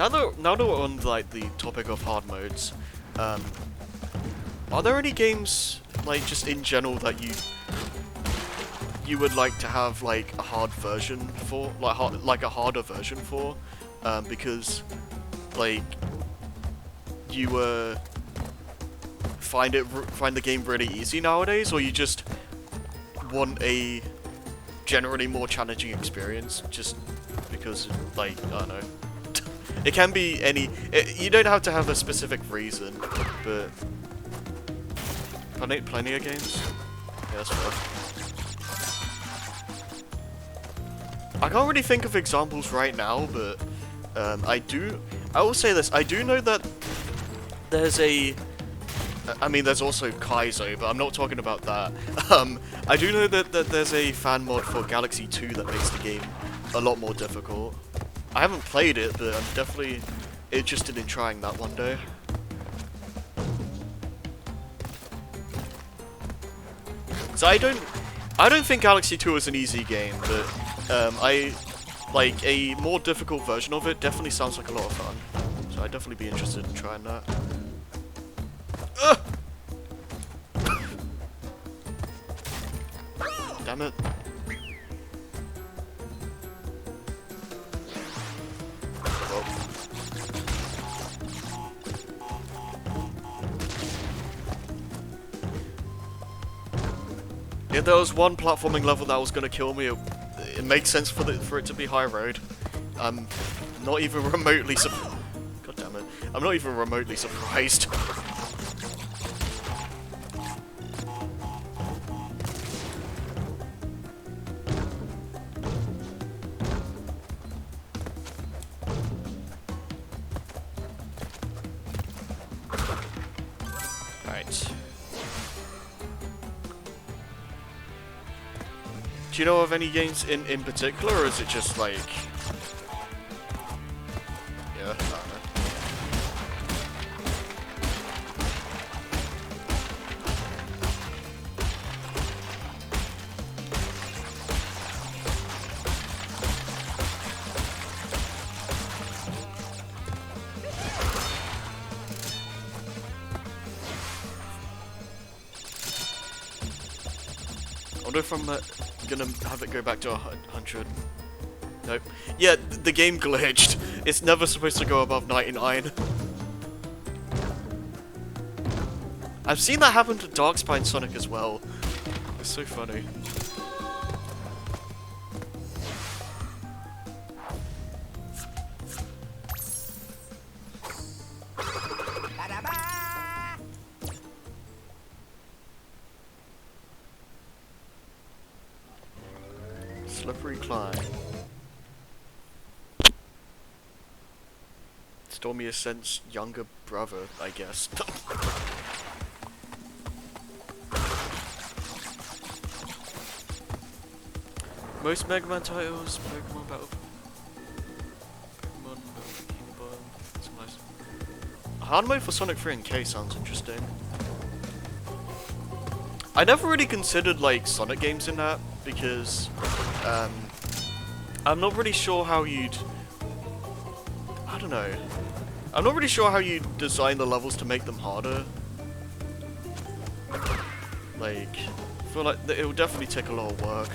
now that we're on like the topic of hard modes, are there any games like just in general that you would like to have like a hard version for, like a harder version for, because like you find the game really easy nowadays, or you just want a generally more challenging experience just because, like, I don't know. It can be you don't have to have a specific reason, but plenty of games. Yeah, that's fair. I can't really think of examples right now, but I will say this. I do know that there's there's also Kaizo, but I'm not talking about that. I do know that there's a fan mod for Galaxy 2 that makes the game a lot more difficult. I haven't played it, but I'm definitely interested in trying that one day. So I don't think Galaxy 2 is an easy game, but like a more difficult version of it definitely sounds like a lot of fun. So I'd definitely be interested in trying that. Damn it. If there was one platforming level that was gonna kill me, it makes sense for it to be High Road. I'm not even remotely God damn it. I'm not even remotely surprised. Do you know of any games in particular, or is it just like... Yeah, I don't know. I wonder if I'm gonna have it go back to 100. Nope. Yeah, the game glitched. It's never supposed to go above 99. I've seen that happen to Darkspine Sonic as well. It's so funny. Slippery climb. Stormy Ascent's younger brother, I guess. Most Mega Man titles, Pokemon Battle... Pokemon Battle... That's nice. Hard mode for Sonic 3 and K sounds interesting. I never really considered, like, Sonic games in that, because... I'm not really sure how you'd... I don't know. I'm not really sure how you design the levels to make them harder. Like, I feel like it will definitely take a lot of work.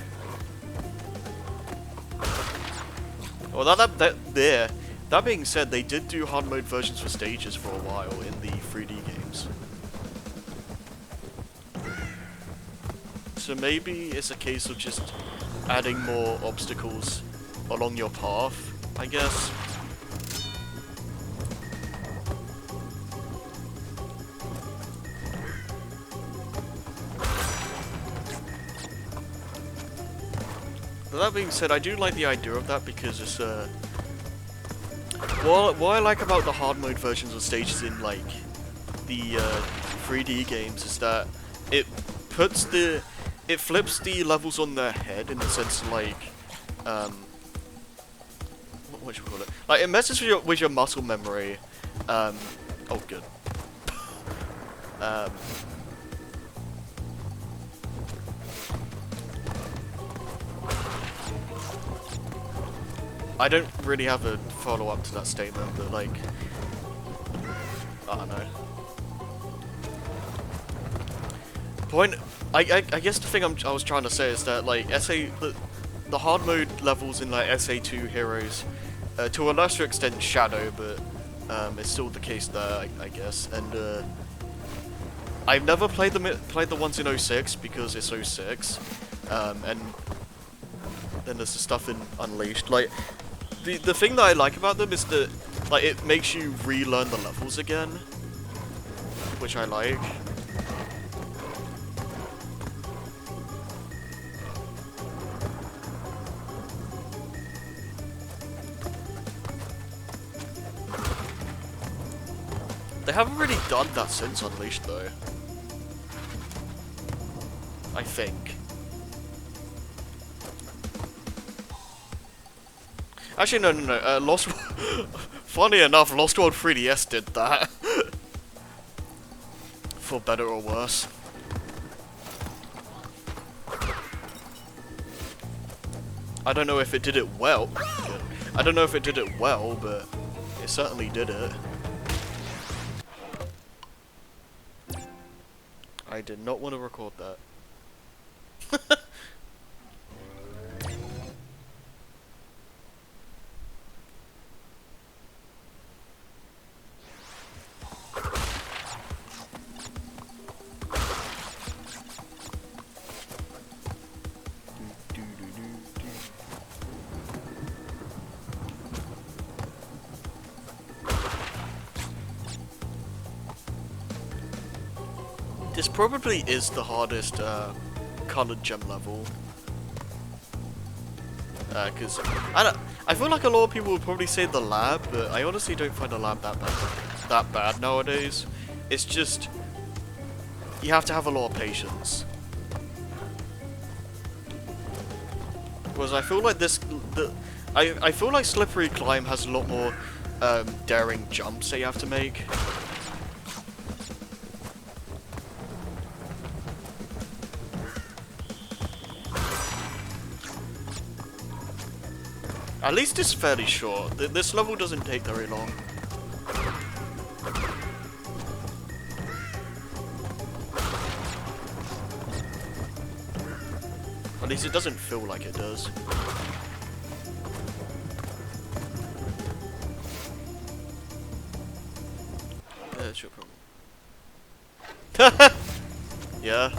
Well, that being said, they did do hard mode versions for stages for a while in the 3D games. So maybe it's a case of just adding more obstacles along your path, I guess. But that being said, I do like the idea of that because it's what I like about the hard mode versions of stages in like the 3D games is that it flips the levels on their head in the sense like what should we call it? Like it messes with your muscle memory. Oh good. I don't really have a follow-up to that statement, but like, I don't know. I guess the thing I was trying to say is that like the hard mode levels in like SA2 Heroes, to a lesser extent Shadow, but it's still the case there, I guess. And I've never played the ones in 06 because it's 06, and then there's the stuff in Unleashed. Like the thing that I like about them is that like it makes you relearn the levels again, which I like. They haven't really done that since Unleashed, though. I think. Actually, no. Lost. Funny enough, Lost World 3DS did that. For better or worse. I don't know if it did it well. I don't know if it did it well, but it certainly did it. I did not want to record that. This probably is the hardest colored gem level. Because I feel like a lot of people would probably say the lab, but I honestly don't find the lab that bad nowadays. It's just you have to have a lot of patience. Whereas I feel like I feel like Slippery Climb has a lot more daring jumps that you have to make. At least it's fairly short. This level doesn't take very long. At least it doesn't feel like it does. That's your problem. Yeah.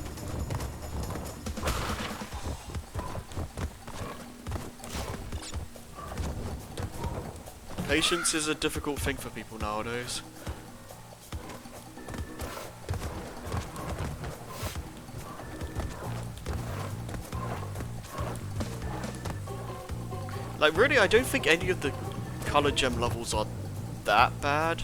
Patience is a difficult thing for people nowadays. Like really, I don't think any of the color gem levels are that bad.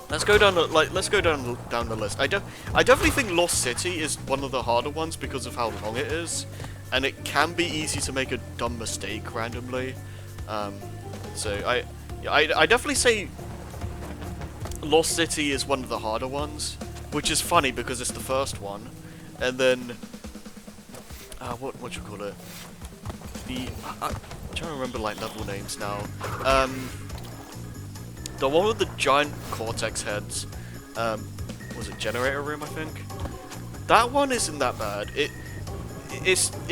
Let's go down the down the list. I definitely think Lost City is one of the harder ones because of how long it is. And it can be easy to make a dumb mistake randomly. So I definitely say Lost City is one of the harder ones, which is funny because it's the first one. And then what you call it? I'm trying to remember like level names now. The one with the giant Cortex heads. Was it Generator Room? I think that one isn't that bad. It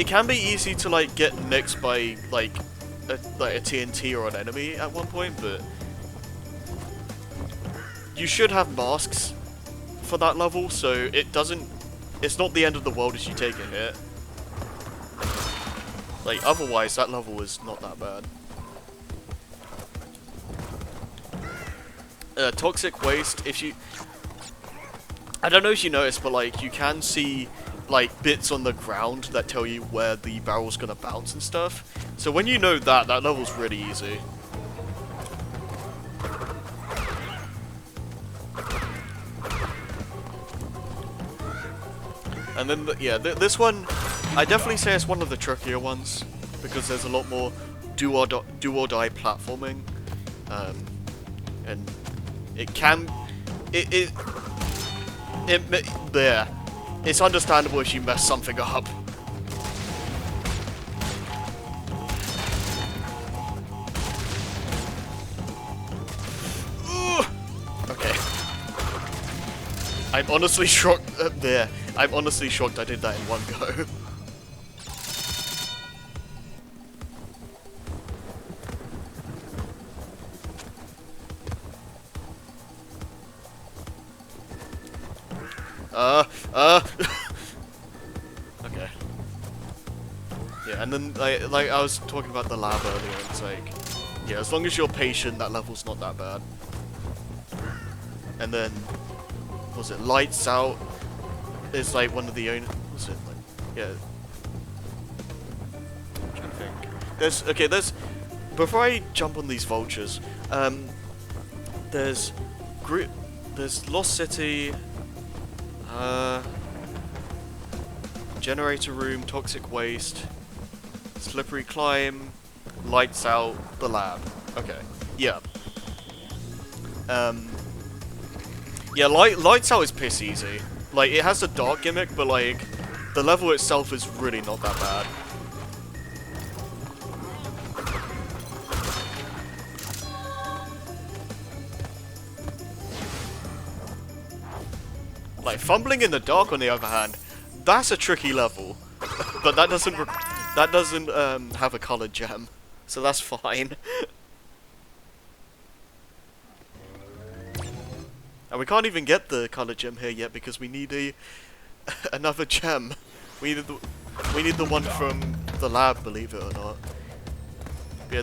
can be easy to like get nicked by like a TNT or an enemy at one point, but you should have masks for that level, so it's not the end of the world as you take a hit. Like otherwise that level is not that bad. Toxic Waste, I don't know if you noticed, but like you can see like bits on the ground that tell you where the barrel's gonna bounce and stuff. So when you know that level's really easy. And then this one, I definitely say it's one of the trickier ones because there's a lot more do or die platforming, and it's understandable if you mess something up. I'm honestly shocked. There. I'm honestly shocked I did that in one go. Okay. Yeah, and then like I was talking about the lab earlier, and it's like, yeah, as long as you're patient, that level's not that bad. And then, was it Lights Out? It's like one of the only. Was it like, yeah. I'm trying to think. There's. Before I jump on these vultures, there's Lost City. Generator room, toxic waste, slippery climb, lights out, the lab. Okay, yeah. Yeah, lights out is piss easy. Like, it has a dark gimmick, but like, the level itself is really not that bad. Like, fumbling in the dark, on the other hand, that's a tricky level, but that doesn't have a colored gem, so that's fine. And we can't even get the colored gem here yet because we need another gem. We need the one from the lab, believe it or not. Yeah,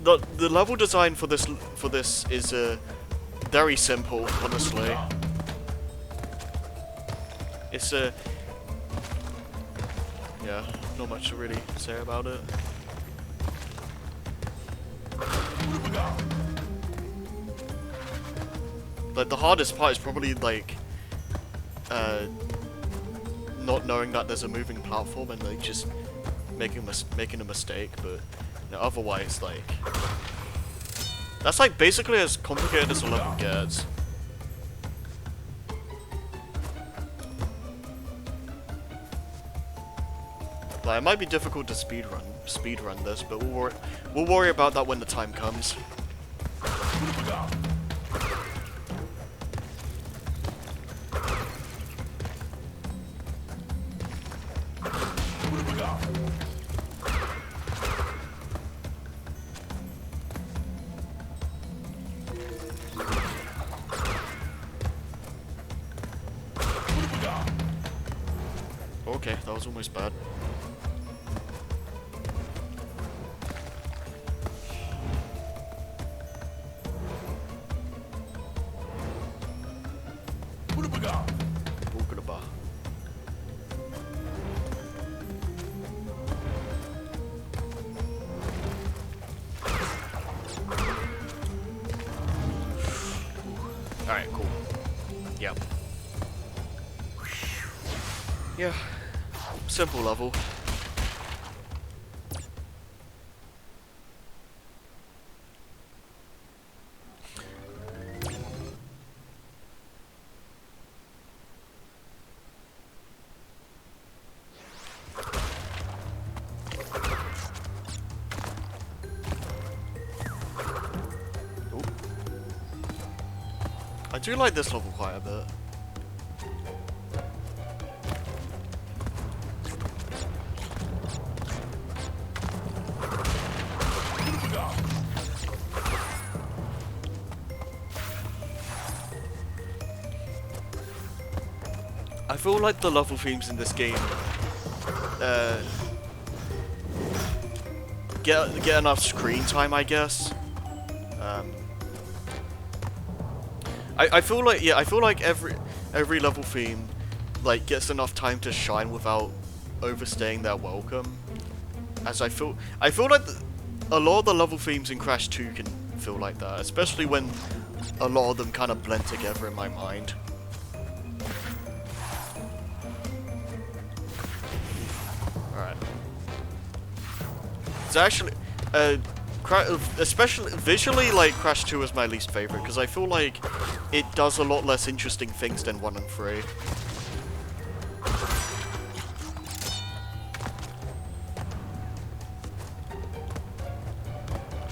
the level design for this is very simple, honestly. It's yeah, not much to really say about it. Like, the hardest part is probably like not knowing that there's a moving platform and like just making a mistake, but you know, otherwise, like, that's like basically as complicated as a level gets. Like, it might be difficult to speedrun this, but we'll worry about that when the time comes. Okay, that was almost bad. Alright, cool. Yep. Yeah. Simple level. I do like this level quite a bit. I feel like the level themes in this game get enough screen time, I guess. I feel like every level theme like gets enough time to shine without overstaying their welcome. As I feel like a lot of the level themes in Crash 2 can feel like that, especially when a lot of them kind of blend together in my mind. Alright. It's actually especially visually, like, Crash 2 is my least favorite because I feel like it does a lot less interesting things than 1 and 3.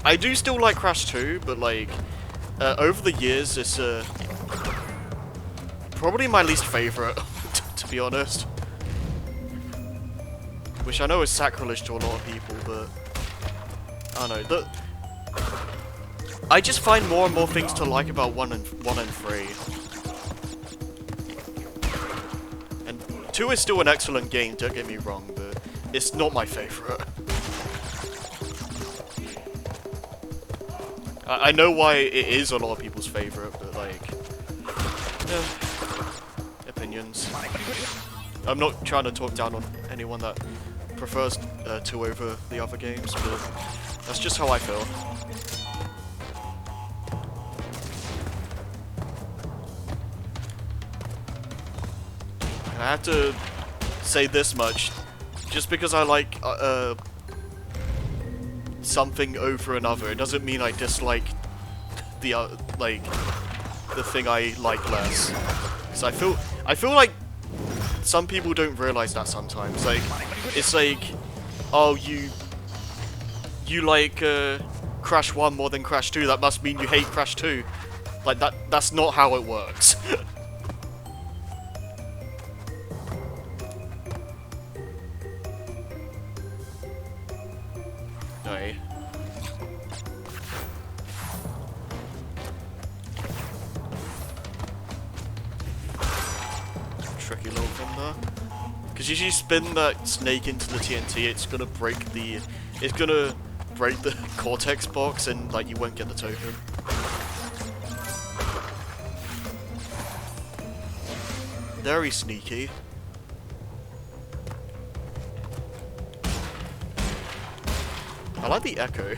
I do still like Crash 2, but like over the years, it's the probably my least favorite, to be honest. Which I know is sacrilege to a lot of people, but I don't know. I just find more and more things to like about 1 and 3. And 2 is still an excellent game, don't get me wrong, but it's not my favorite. I know why it is a lot of people's favorite, but like, yeah, opinions. I'm not trying to talk down on anyone that prefers 2 over the other games, but that's just how I feel. I have to say this much, just because I like something over another, it doesn't mean I dislike the the thing I like less. So I feel like some people don't realize that sometimes. Like, it's like, oh, you like Crash 1 more than Crash 2, that must mean you hate Crash 2. Like, that's not how it works. Okay. Tricky little thing there. Because if you spin that snake into the TNT, it's gonna break the Cortex box, and like you won't get the token. Very sneaky. I like the echo.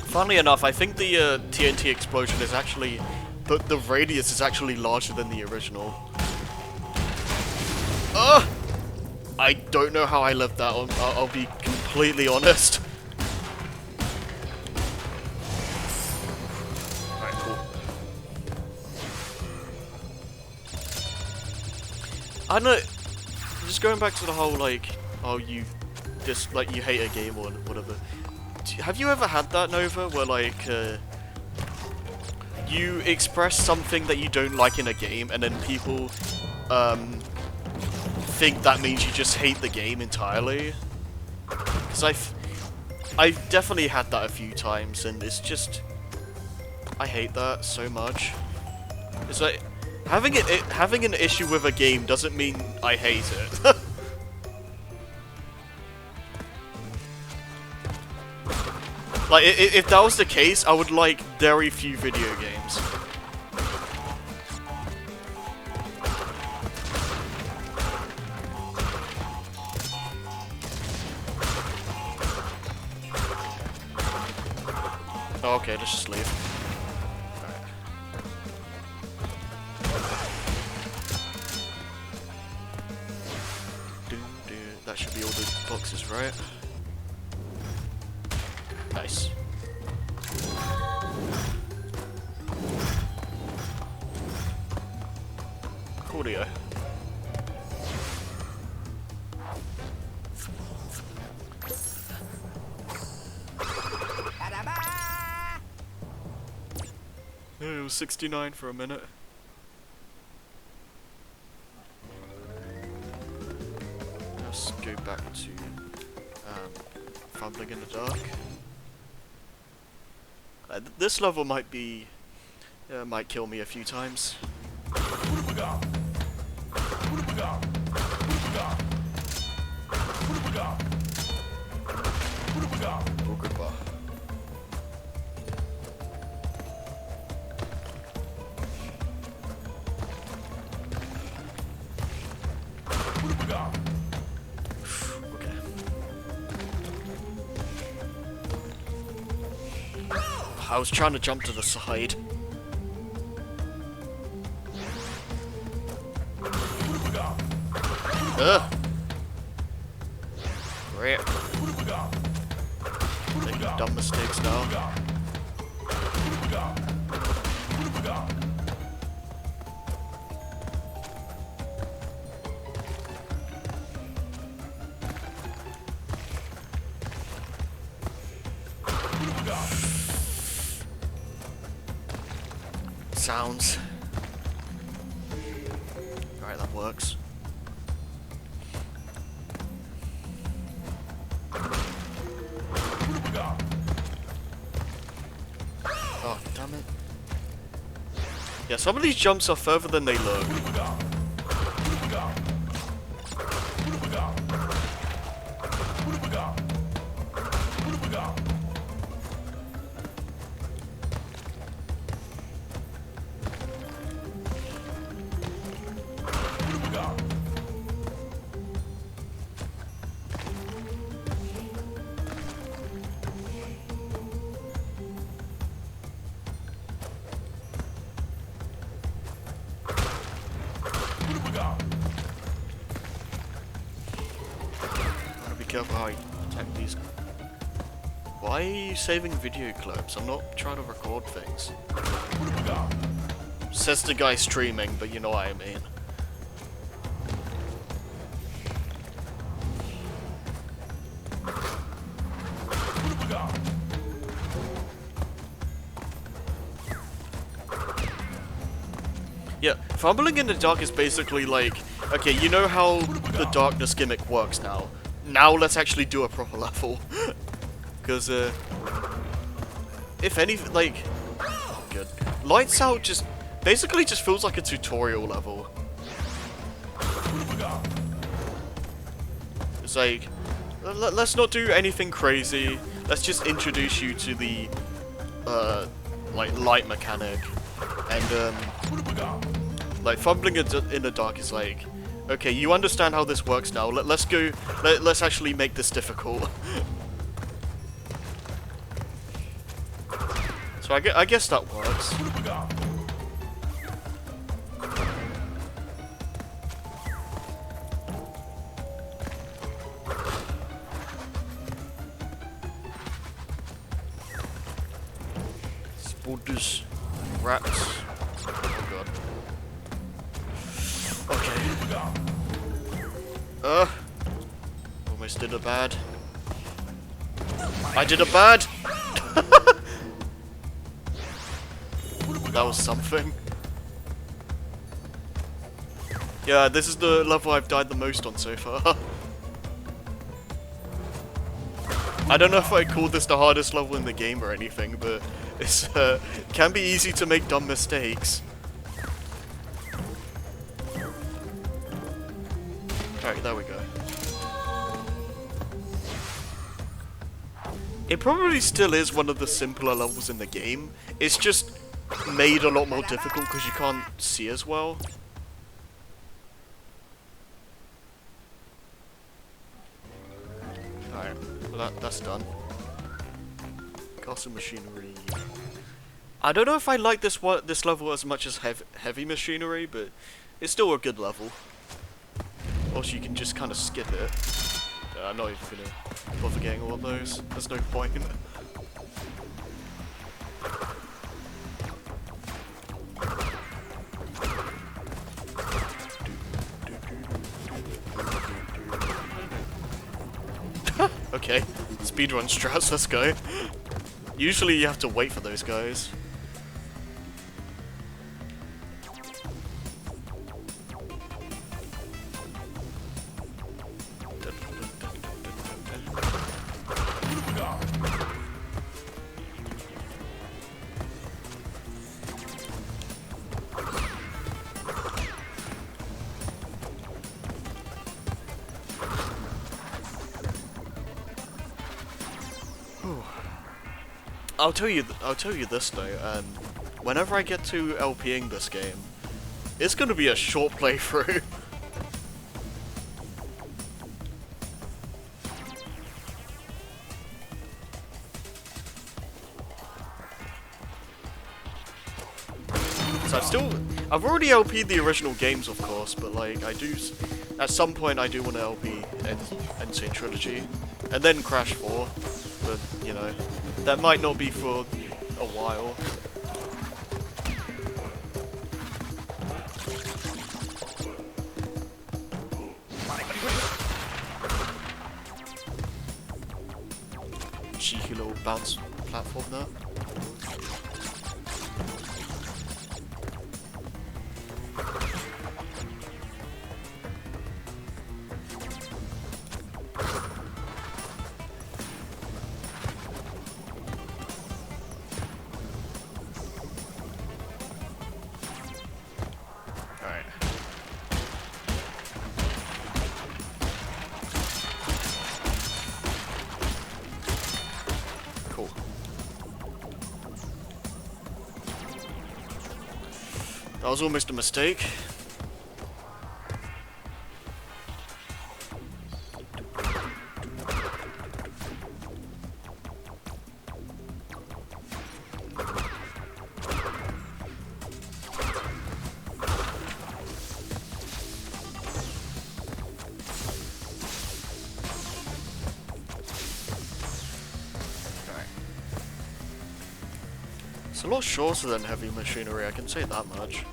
Funnily enough, I think the TNT explosion is actually... The radius is actually larger than the original. Ugh! I don't know how I lived that on, I'll be completely honest. Alright, cool. I don't know, just going back to the whole, like, oh, you hate a game or whatever. Have you ever had that, Nova, where, like, you express something that you don't like in a game, and then people, think that means you just hate the game entirely? Because I've definitely had that a few times, and it's just... I hate that so much. It's like, having an issue with a game doesn't mean I hate it. Like, if that was the case, I would like very few video games. Oh, okay, let's just leave. Alright. That should be all the boxes, right? Nice. Coolio. It was 69 for a minute. Let's go back to fumbling in the dark. This level might be, might kill me a few times. Oh, goodbye. I was trying to jump to the side. Ugh. Great. Making dumb mistakes now. Sounds. Alright, that works. Oh, damn it. Yeah, some of these jumps are further than they look. Careful how I attack these. Why are you saving video clips? I'm not trying to record things. Says the guy streaming, but you know what I mean. Yeah, fumbling in the dark is basically like, okay, you know how the darkness gimmick works now. Now let's actually do a proper level. Because, if anything, like, oh good. Lights Out just, basically just feels like a tutorial level. It's like, let's not do anything crazy. Let's just introduce you to the, like, light mechanic. And, like, fumbling in the dark is like, okay, you understand how this works now. Let's go. Let's actually make this difficult. So I guess that works. Spiders, rats. Oh god. Okay. Almost did a bad. I did a bad! That was something. Yeah, this is the level I've died the most on so far. I don't know if I call this the hardest level in the game or anything, but it's can be easy to make dumb mistakes. Alright, there we go. It probably still is one of the simpler levels in the game. It's just made a lot more difficult because you can't see as well. Alright, well that's done. Castle Machinery. I don't know if I like this level as much as Heavy Machinery, but it's still a good level. Also, you can just kind of skip it. I'm not even gonna bother getting all of those. There's no point. Okay, speedrun strats, let's go. Usually you have to wait for those guys. I'll tell you this though. Whenever I get to LPing this game, it's gonna be a short playthrough. So I've already LP'd the original games, of course, but like at some point I do want to LP N-Sane Trilogy. And then Crash 4, but, you know, that might not be for a while. Cheeky little bounce platform there. Alright. Cool. That was almost a mistake. It's a lot shorter than Heavy Machinery, I can say that much.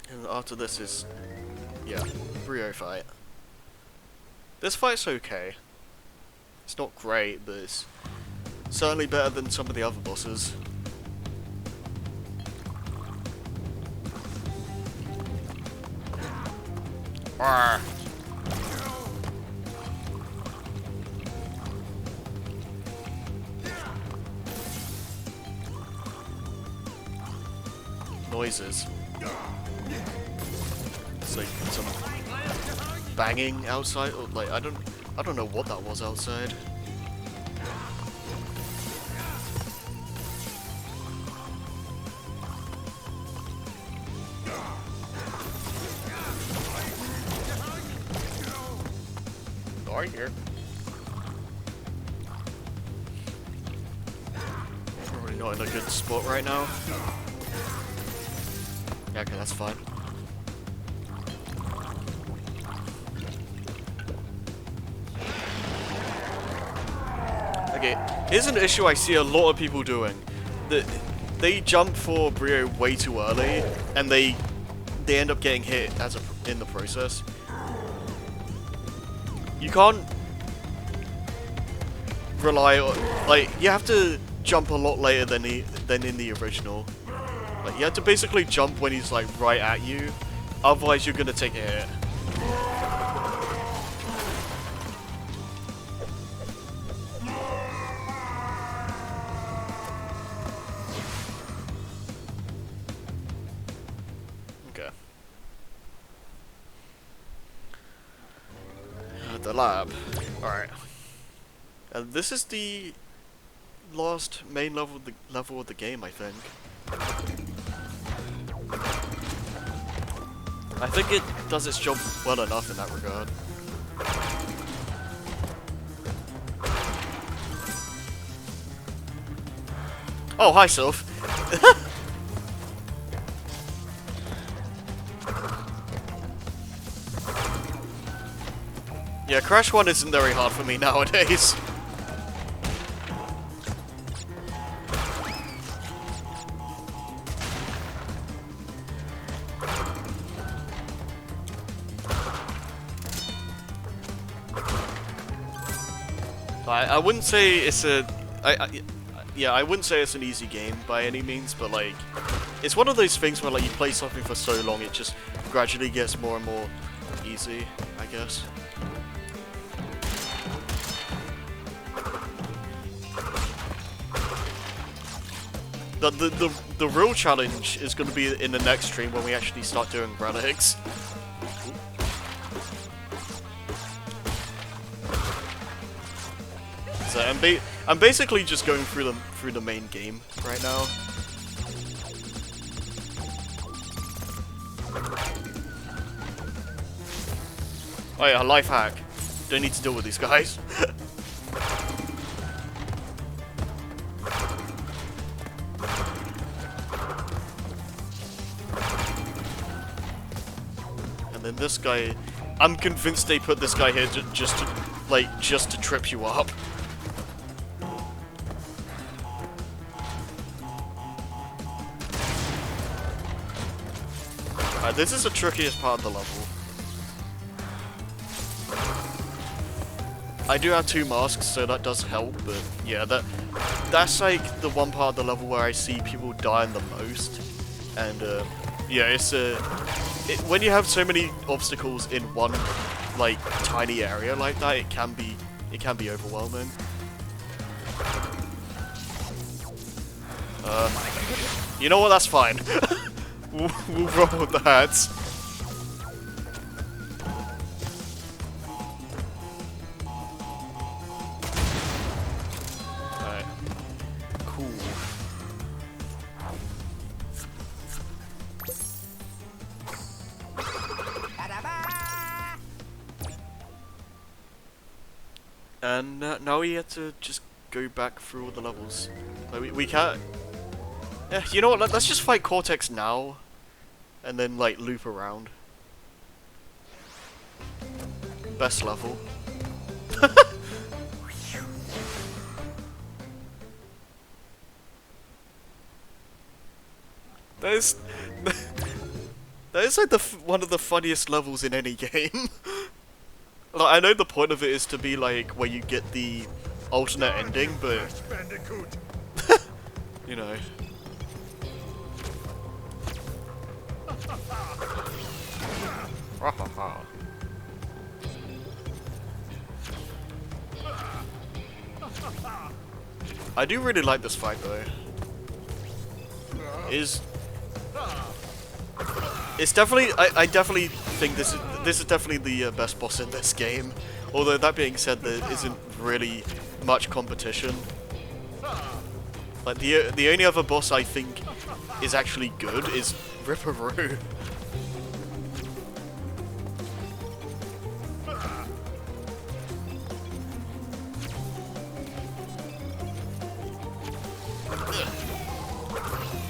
And after this is, yeah, Brio fight. This fight's okay. It's not great, but it's certainly better than some of the other bosses. Arrgh. Noises. It's like some banging outside, or like I don't know what that was outside. Sorry here. Probably not in a good spot right now. Yeah, okay, that's fine. Okay, here's an issue I see a lot of people doing. They jump for Brio way too early, and they end up getting hit in the process. You can't rely on, like, you have to jump a lot later than in the original. Like, you have to basically jump when he's like right at you, otherwise you're gonna take a hit. Okay. The lab. Alright. And this is the last main level of the game, I think. I think it does its job well enough in that regard. Oh, hi, Sylph. Yeah, Crash 1 isn't very hard for me nowadays. I wouldn't say it's yeah, I wouldn't say it's an easy game by any means, but like, it's one of those things where like you play something for so long, it just gradually gets more and more easy, I guess. The real challenge is going to be in the next stream when we actually start doing relics. So I'm basically just going through the main game right now. Oh yeah, life hack. Don't need to deal with these guys. And then this guy, I'm convinced they put this guy here just to trip you up. This is the trickiest part of the level. I do have 2 masks, so that does help, but yeah, that's like the one part of the level where I see people dying the most. And yeah, it's when you have so many obstacles in one like tiny area like that, it can be overwhelming. You know what? That's fine. We'll roll with the hats. Alright. Cool. And now we have to just go back through all the levels. Like, we can't... Yeah, you know what, let's just fight Cortex now, and then, like, loop around. Best level. That is like one of the funniest levels in any game. Like, I know the point of it is to be, like, where you get the alternate ending, but... you know... I do really like this fight though. It's definitely I definitely think this is definitely the best boss in this game. Although that being said, there isn't really much competition. Like the only other boss I think is actually good is Ripperoo.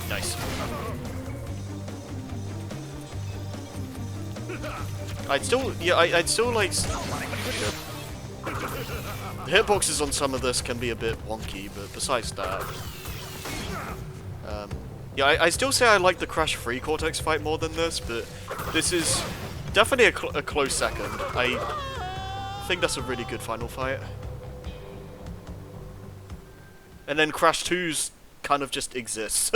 Nice. I'd still like... The hitboxes on some of this can be a bit wonky, but besides that... yeah, I still say I like the Crash 3 Cortex fight more than this, but this is definitely a close second. I think that's a really good final fight. And then Crash 2's kind of just exists.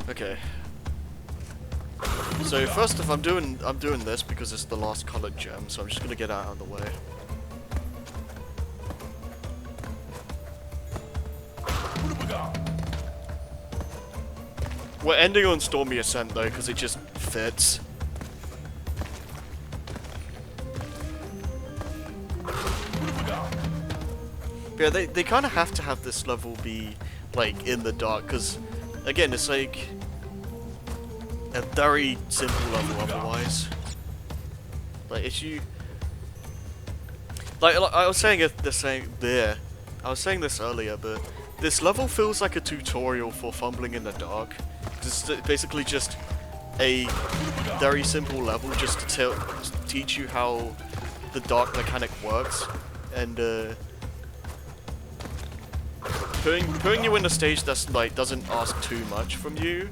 Okay. So first off, I'm doing this because it's the last colored gem, so I'm just gonna get out of the way. We're ending on Stormy Ascent though, because it just fits. Yeah, they kind of have to have this level be like in the dark, because again, it's like a very simple level otherwise. Like, if you... Like I was saying I was saying this earlier, but this level feels like a tutorial for fumbling in the dark. It's basically just a very simple level just to teach you how the dark mechanic works, and putting you in a stage that's like doesn't ask too much from you,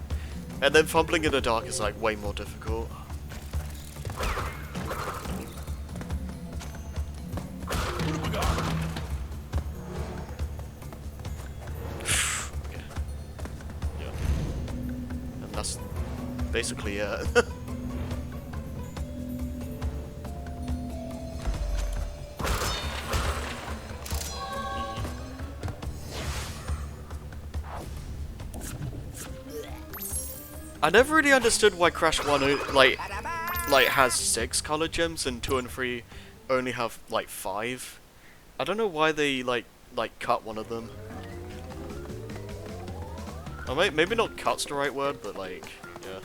and then fumbling in the dark is like way more difficult. Okay. Yeah. And that's basically it. I never really understood why Crash 1 like has 6 color gems and 2 and 3 only have like 5. I don't know why they like cut one of them. Or maybe not cut's the right word, but like yeah.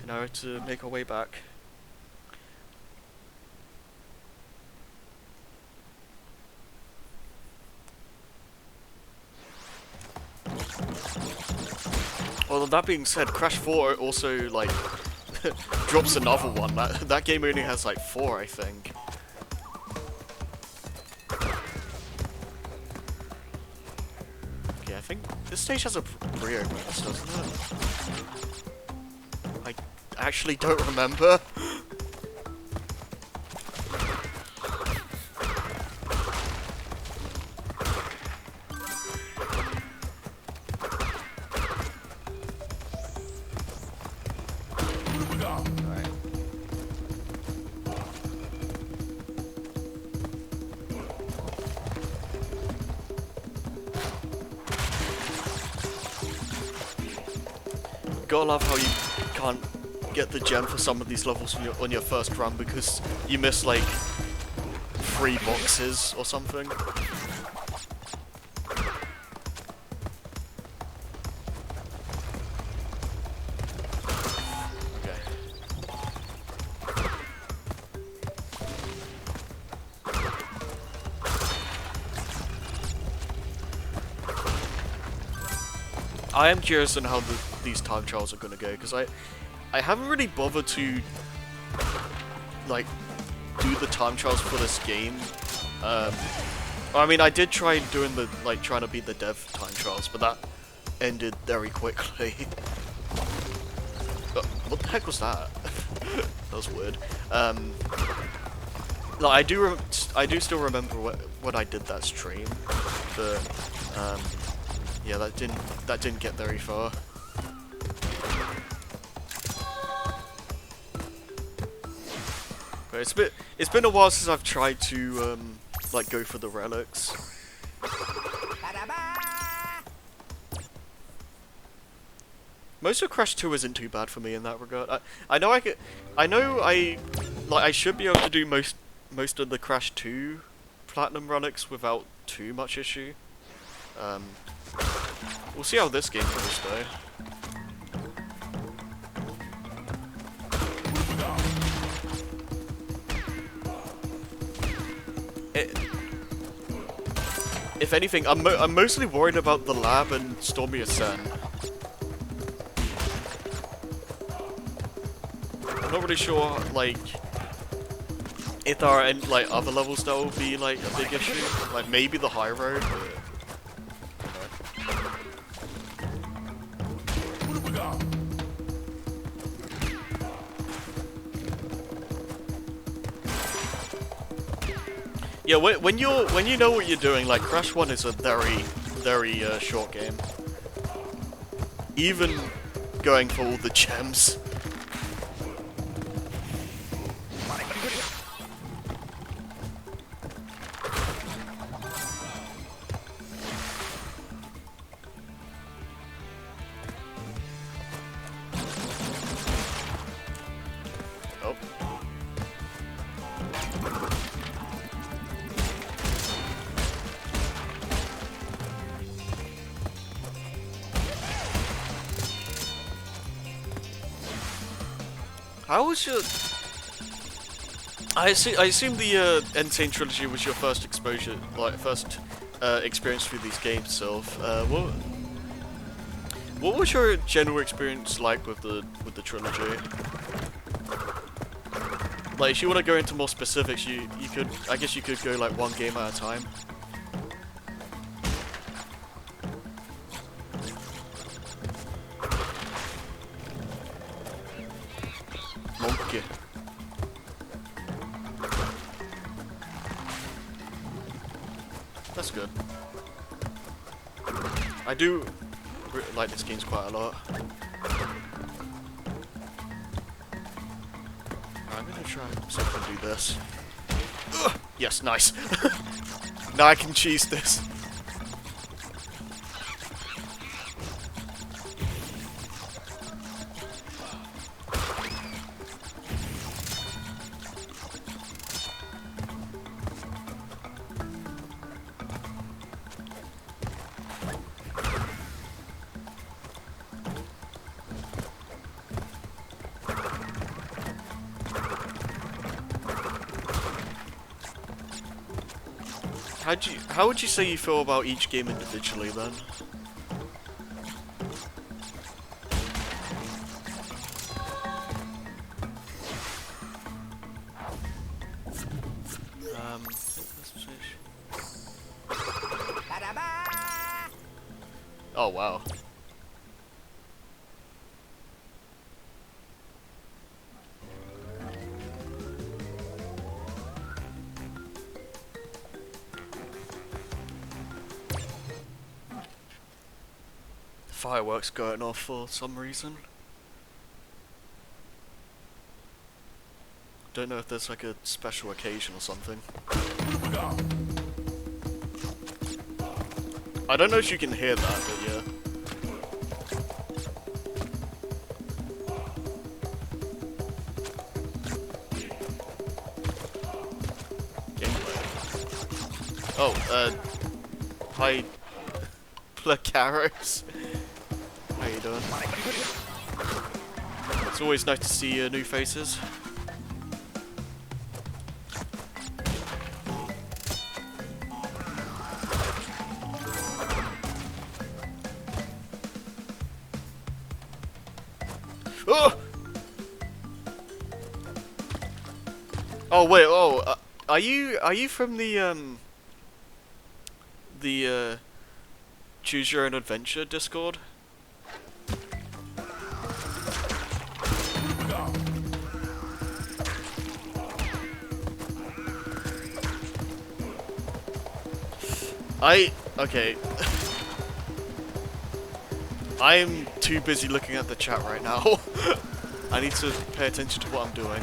Now to make our way back. Although that being said, Crash 4 also like drops another one. That game only has like 4, I think. Okay, I think this stage has a pre-openers, doesn't it? I actually don't remember. Gotta love how you can't get the gem for some of these levels on your first run because you miss like 3 boxes or something. Okay. I am curious on how these time trials are gonna go, because I haven't really bothered to like do the time trials for this game. I mean, I did try doing the trying to beat the dev time trials, but that ended very quickly. But what the heck was that? That was weird. Like I do still remember when I did that stream, but yeah, that didn't get very far. But it's been a while since I've tried to like go for the relics. Most of Crash 2 isn't too bad for me in that regard. I know I should be able to do most of the Crash 2 platinum relics without too much issue. We'll see how this game goes though. If anything, I'm mostly worried about the lab and Stormy Ascent. I'm not really sure, like, if there are any, like, other levels that will be, like, a big issue. Like, maybe the high road, but... Yeah, when you know what you're doing, like Crash 1 is a very short game. Even going for all the gems. How was your... I assume the N-Sane trilogy was your first exposure, like first experience through these games, Sylph. What was your general experience like with the trilogy? Like, if you want to go into more specifics, you could, I guess you could go like one game at a time. Monkey. That's good. I do like this game quite a lot. I'm gonna try see if I can do this. Ugh! Yes, nice. Now I can cheese this. How would you say you feel about each game individually then? Oh wow. Fireworks going off for some reason. Don't know if there's like a special occasion or something. I don't know if you can hear that, but yeah. Gameplay. Oh, hi, Placaros. How you doing? It's always nice to see new faces. Oh! Oh wait, oh, are you from the Choose Your Own Adventure Discord? Okay. I am too busy looking at the chat right now. I need to pay attention to what I'm doing.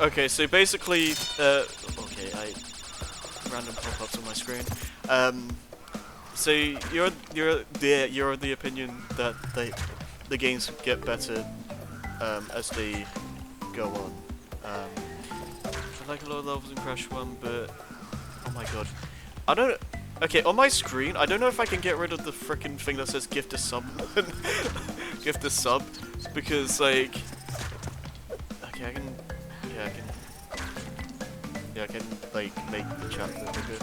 Okay, so basically, okay, random pop-ups on my screen. So you're the opinion that the games get better as they go on. I like a lot of levels in Crash 1, but oh my god, I don't. Okay, on my screen, I don't know if I can get rid of the frickin' thing that says gift a sub, gift a sub, because like, okay, I can. Yeah, I can like make the chat a bit bigger.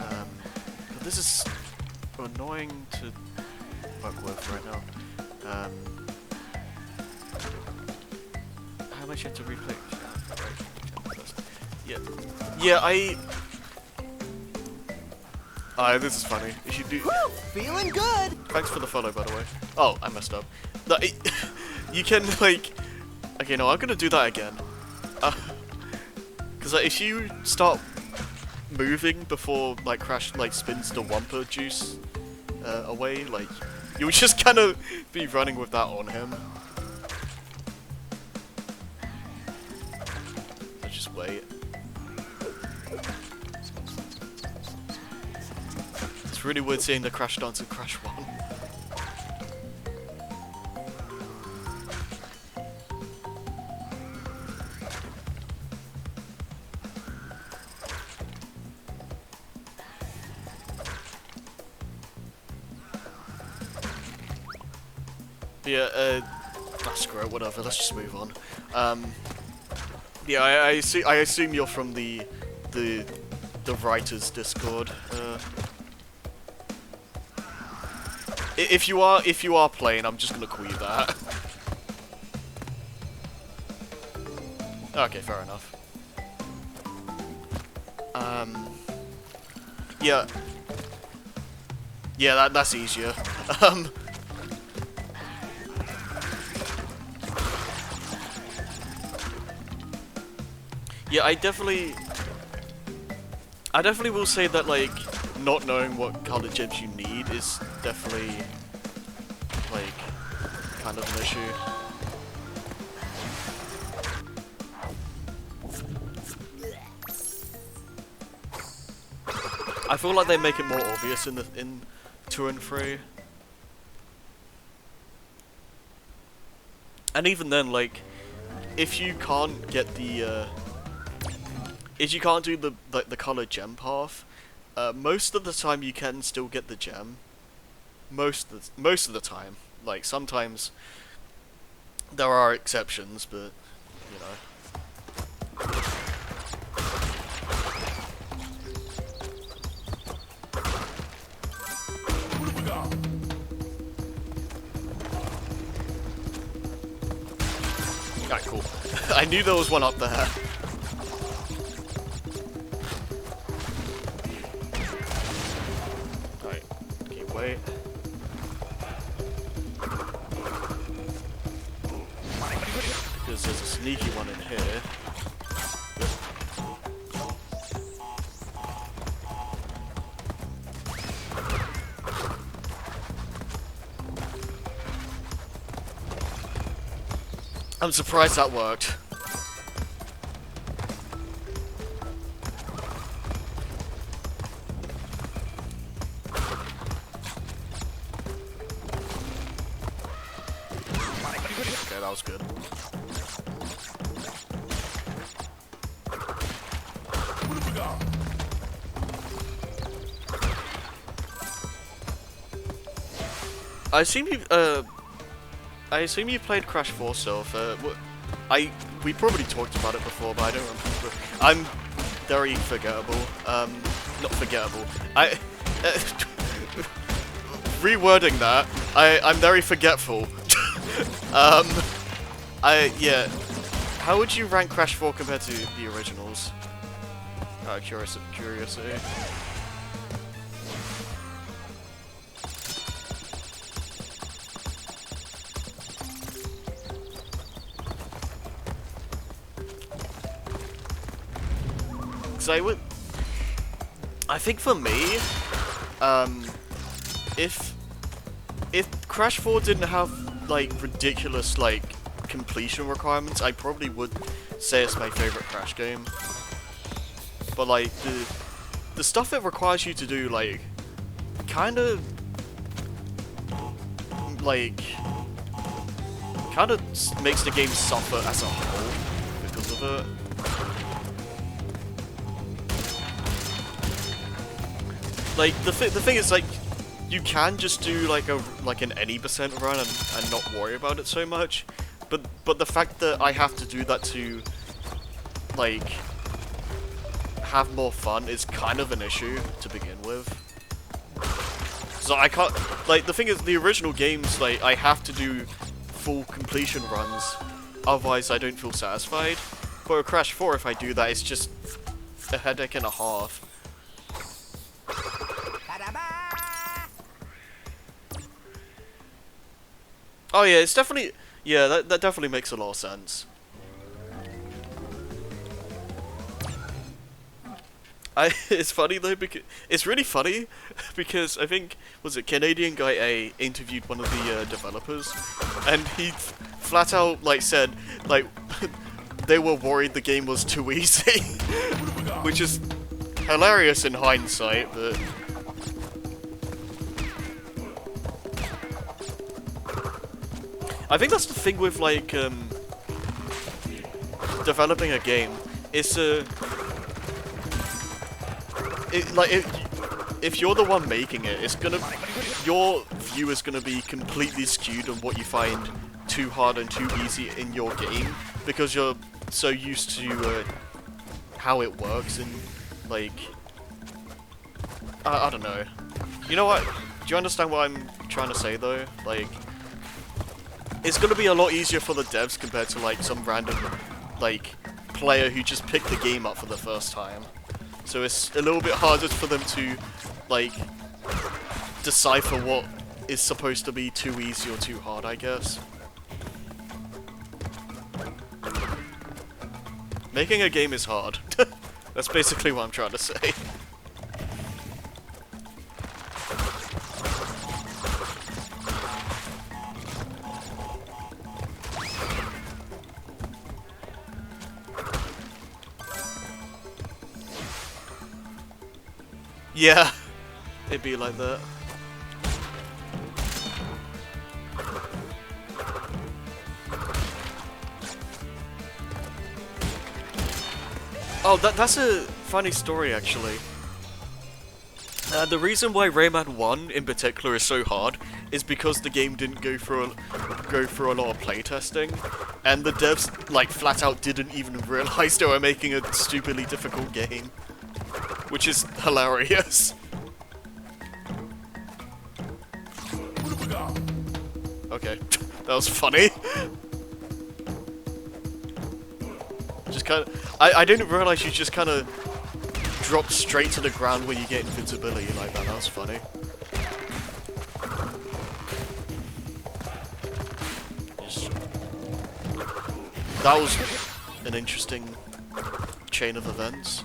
But this is annoying to work with right now. How much you have to replay? Yeah, yeah. This is funny. You should do. Woo, feeling good. Thanks for the follow, by the way. Oh, I messed up. No, you can like. Okay, no, I'm gonna do that again. Because like, if you start moving before like Crash like spins the Wumpa juice away, like you'll just kind of be running with that on him. So just wait. It's really weird seeing the Crash dance in Crash 1. Yeah, screw it, whatever, let's just move on. Yeah, I assume you're from the writers' Discord. If you are playing, I'm just gonna call you that. Okay, fair enough. Yeah. Yeah, that's easier. Yeah, I definitely will say that, like, not knowing what color gems you need is definitely, like, kind of an issue. I feel like they make it more obvious in 2 and 3. And even then, like, if you can't get the if you can't do the color gem path, most of the time you can still get the gem. Most of the time. Like, sometimes there are exceptions, but you know. Alright, cool. I knew there was one up there. Alright, okay, wait. Because there's a sneaky one in here. I'm surprised that worked. Okay, that was good. I assume you played Crash 4 Self. We probably talked about it before, but I don't remember. I'm very forgettable. Not forgettable. Rewording that. I'm very forgetful. Yeah. How would you rank Crash 4 compared to the originals? Curiosity. I think for me, if Crash 4 didn't have like ridiculous like completion requirements, I probably would say it's my favorite Crash game. But like the stuff it requires you to do, like, kind of makes the game suffer as a whole because of it. Like, the thing is, like, you can just do like an any % run and not worry about it so much, but the fact that I have to do that to like have more fun is kind of an issue to begin with. So I can't, like, the thing is, the original games, like, I have to do full completion runs, otherwise I don't feel satisfied. But with Crash 4, if I do that, it's just a headache and a half. Oh yeah, it's definitely, yeah, that definitely makes a lot of sense. It's funny though, because it's really funny because I think, was it Canadian Guy A interviewed one of the developers, and he flat out like said like they were worried the game was too easy, which is hilarious in hindsight, but. I think that's the thing with, like, developing a game. It's if you're the one making it, it's gonna, your view is going to be completely skewed on what you find too hard and too easy in your game, because you're so used to how it works, and like, I don't know. You know what? Do you understand what I'm trying to say though? Like, it's gonna be a lot easier for the devs compared to like some random like player who just picked the game up for the first time. So it's a little bit harder for them to like decipher what is supposed to be too easy or too hard, I guess. Making a game is hard. That's basically what I'm trying to say. Yeah, it'd be like that. Oh, that's a funny story, actually. The reason why Rayman 1 in particular is so hard is because the game didn't go through a lot of playtesting, and the devs like flat out didn't even realize they were making a stupidly difficult game, which is hilarious. Okay, that was funny. Just kind of, I didn't realize you just kind of drop straight to the ground when you get invincibility like that. That was funny. That was an interesting chain of events.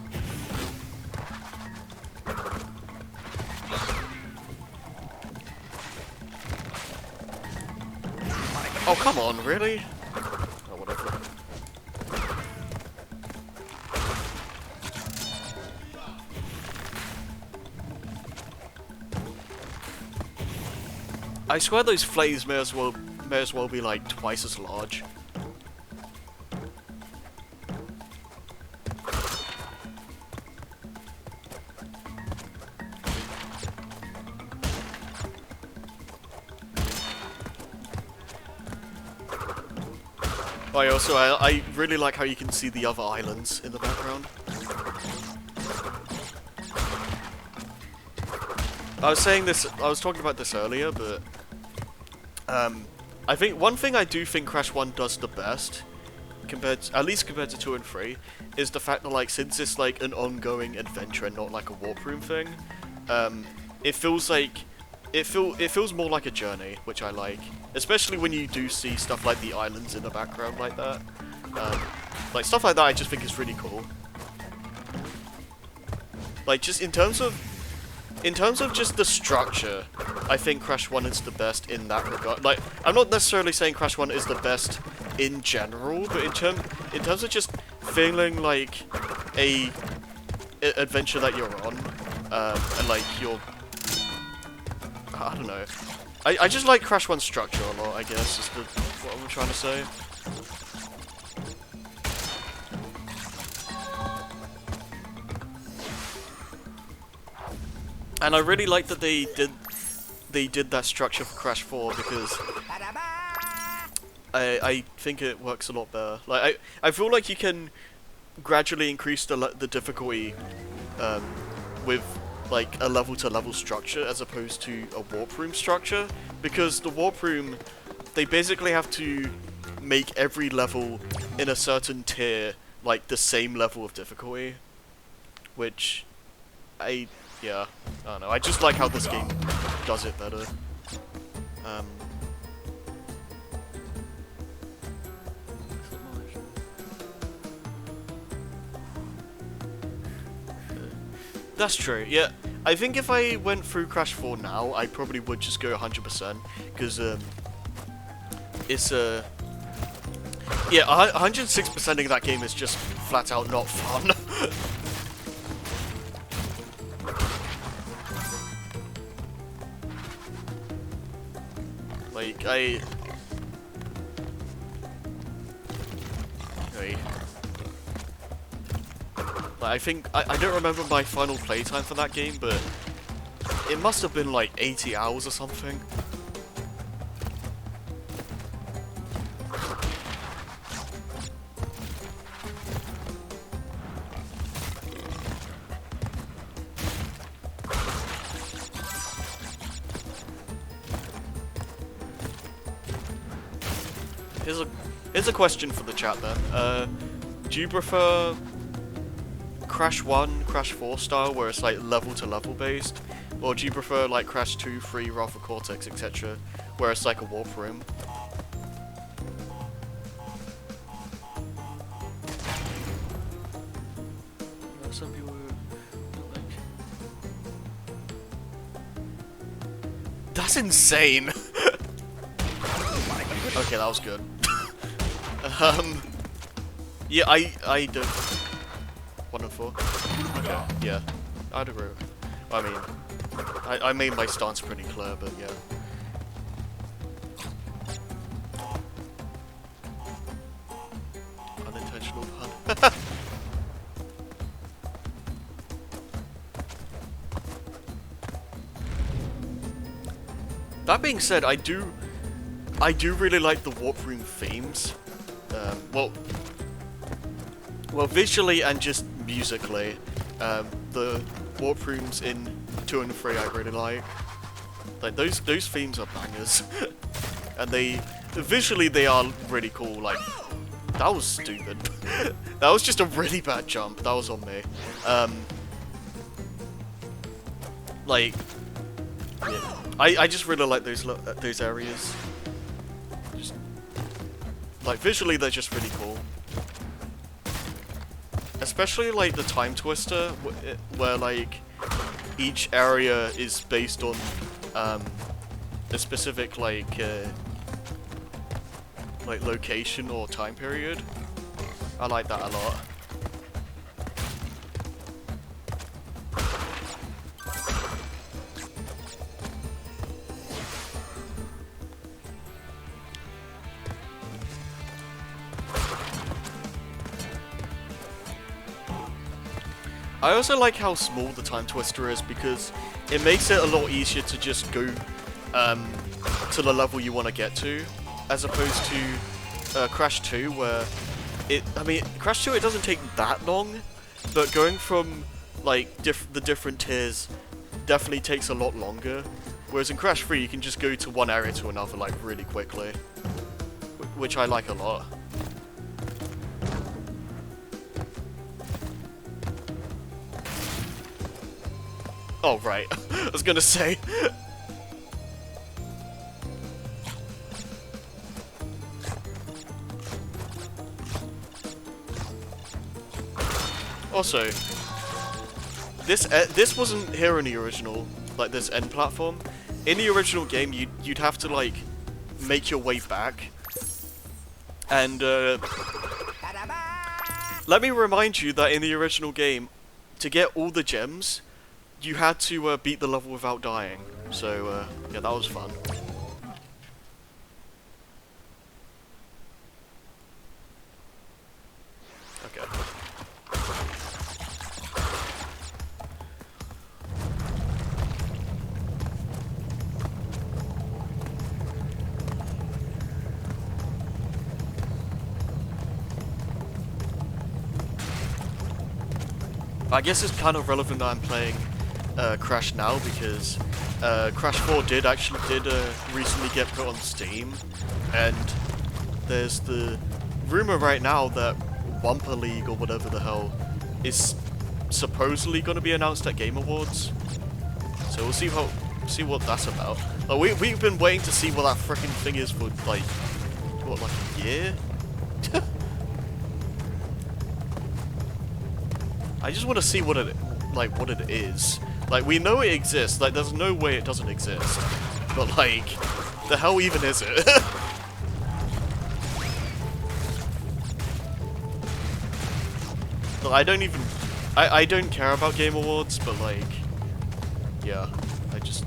Oh, come on, really? Oh, whatever. I swear those flames may as well be like twice as large. Oh, I really like how you can see the other islands in the background. I was talking about this earlier, but I think one thing I do think Crash 1 does the best, at least compared to 2 and 3, is the fact that like since it's like an ongoing adventure and not like a warp room thing, it feels like it feels more like a journey, which I like, especially when you do see stuff like the islands in the background like that. Like stuff like that, I just think is really cool. Like just in terms of just the structure, I think Crash 1 is the best in that regard. Like, I'm not necessarily saying Crash 1 is the best in general, but in terms of just feeling like a adventure that you're on, and like you're, I don't know. I just like Crash 1's structure a lot, I guess, is what I'm trying to say. And I really like that they did that structure for Crash 4 because I think it works a lot better. Like I feel like you can gradually increase the difficulty with like a level to level structure as opposed to a warp room structure, because the warp room, they basically have to make every level in a certain tier like the same level of difficulty, which yeah, I don't know. I just like how this game does it better. That's true, yeah. I think if I went through Crash 4 now, I probably would just go 100%, because it's yeah, 106%ing that game is just flat out not fun. Like, wait. Like, I think, I don't remember my final playtime for that game, but it must have been like 80 hours or something. here's a question for the chat then. Do you prefer Crash 1, Crash 4 style, where it's like level to level based? Or do you prefer like Crash 2, 3, Ratha Cortex, etc., where it's like a warp room? Some people don't like... That's insane! Okay, that was good. Yeah, I don't... 1 and 4? Okay, yeah. I'd agree. I mean, I made my stance pretty clear, but yeah. Unintentional pun. That being said, I do really like the warp room themes. Well, visually and just musically, the warp rooms in 2 and 3 I really like. Like those themes are bangers, and visually they are really cool. Like that was stupid. That was just a really bad jump. That was on me. Like, yeah. I just really like those areas. Just like visually, they're just really cool. Especially like the Time Twister, where like each area is based on a specific like location or time period. I like that a lot. I also like how small the Time Twister is because it makes it a lot easier to just go to the level you want to get to, as opposed to Crash 2 where Crash 2 it doesn't take that long, but going from like the different tiers definitely takes a lot longer, whereas in Crash 3 you can just go to one area to another like really quickly, which I like a lot. Oh, right. I was gonna say. Also, this wasn't here in the original, like this end platform. In the original game, you'd have to like make your way back, and let me remind you that in the original game, to get all the gems, you had to beat the level without dying. So yeah, that was fun. Okay. I guess it's kind of relevant that I'm playing Crash now because Crash 4 did recently get put on Steam, and there's the rumor right now that Wumpa League or whatever the hell is supposedly going to be announced at Game Awards. So we'll see what that's about. Like, we've been waiting to see what that frickin' thing is for like a year. I just want to see what it is. Like, we know it exists. Like, there's no way it doesn't exist. But like, the hell even is it? Look, I don't care about Game Awards, but like, yeah, I just.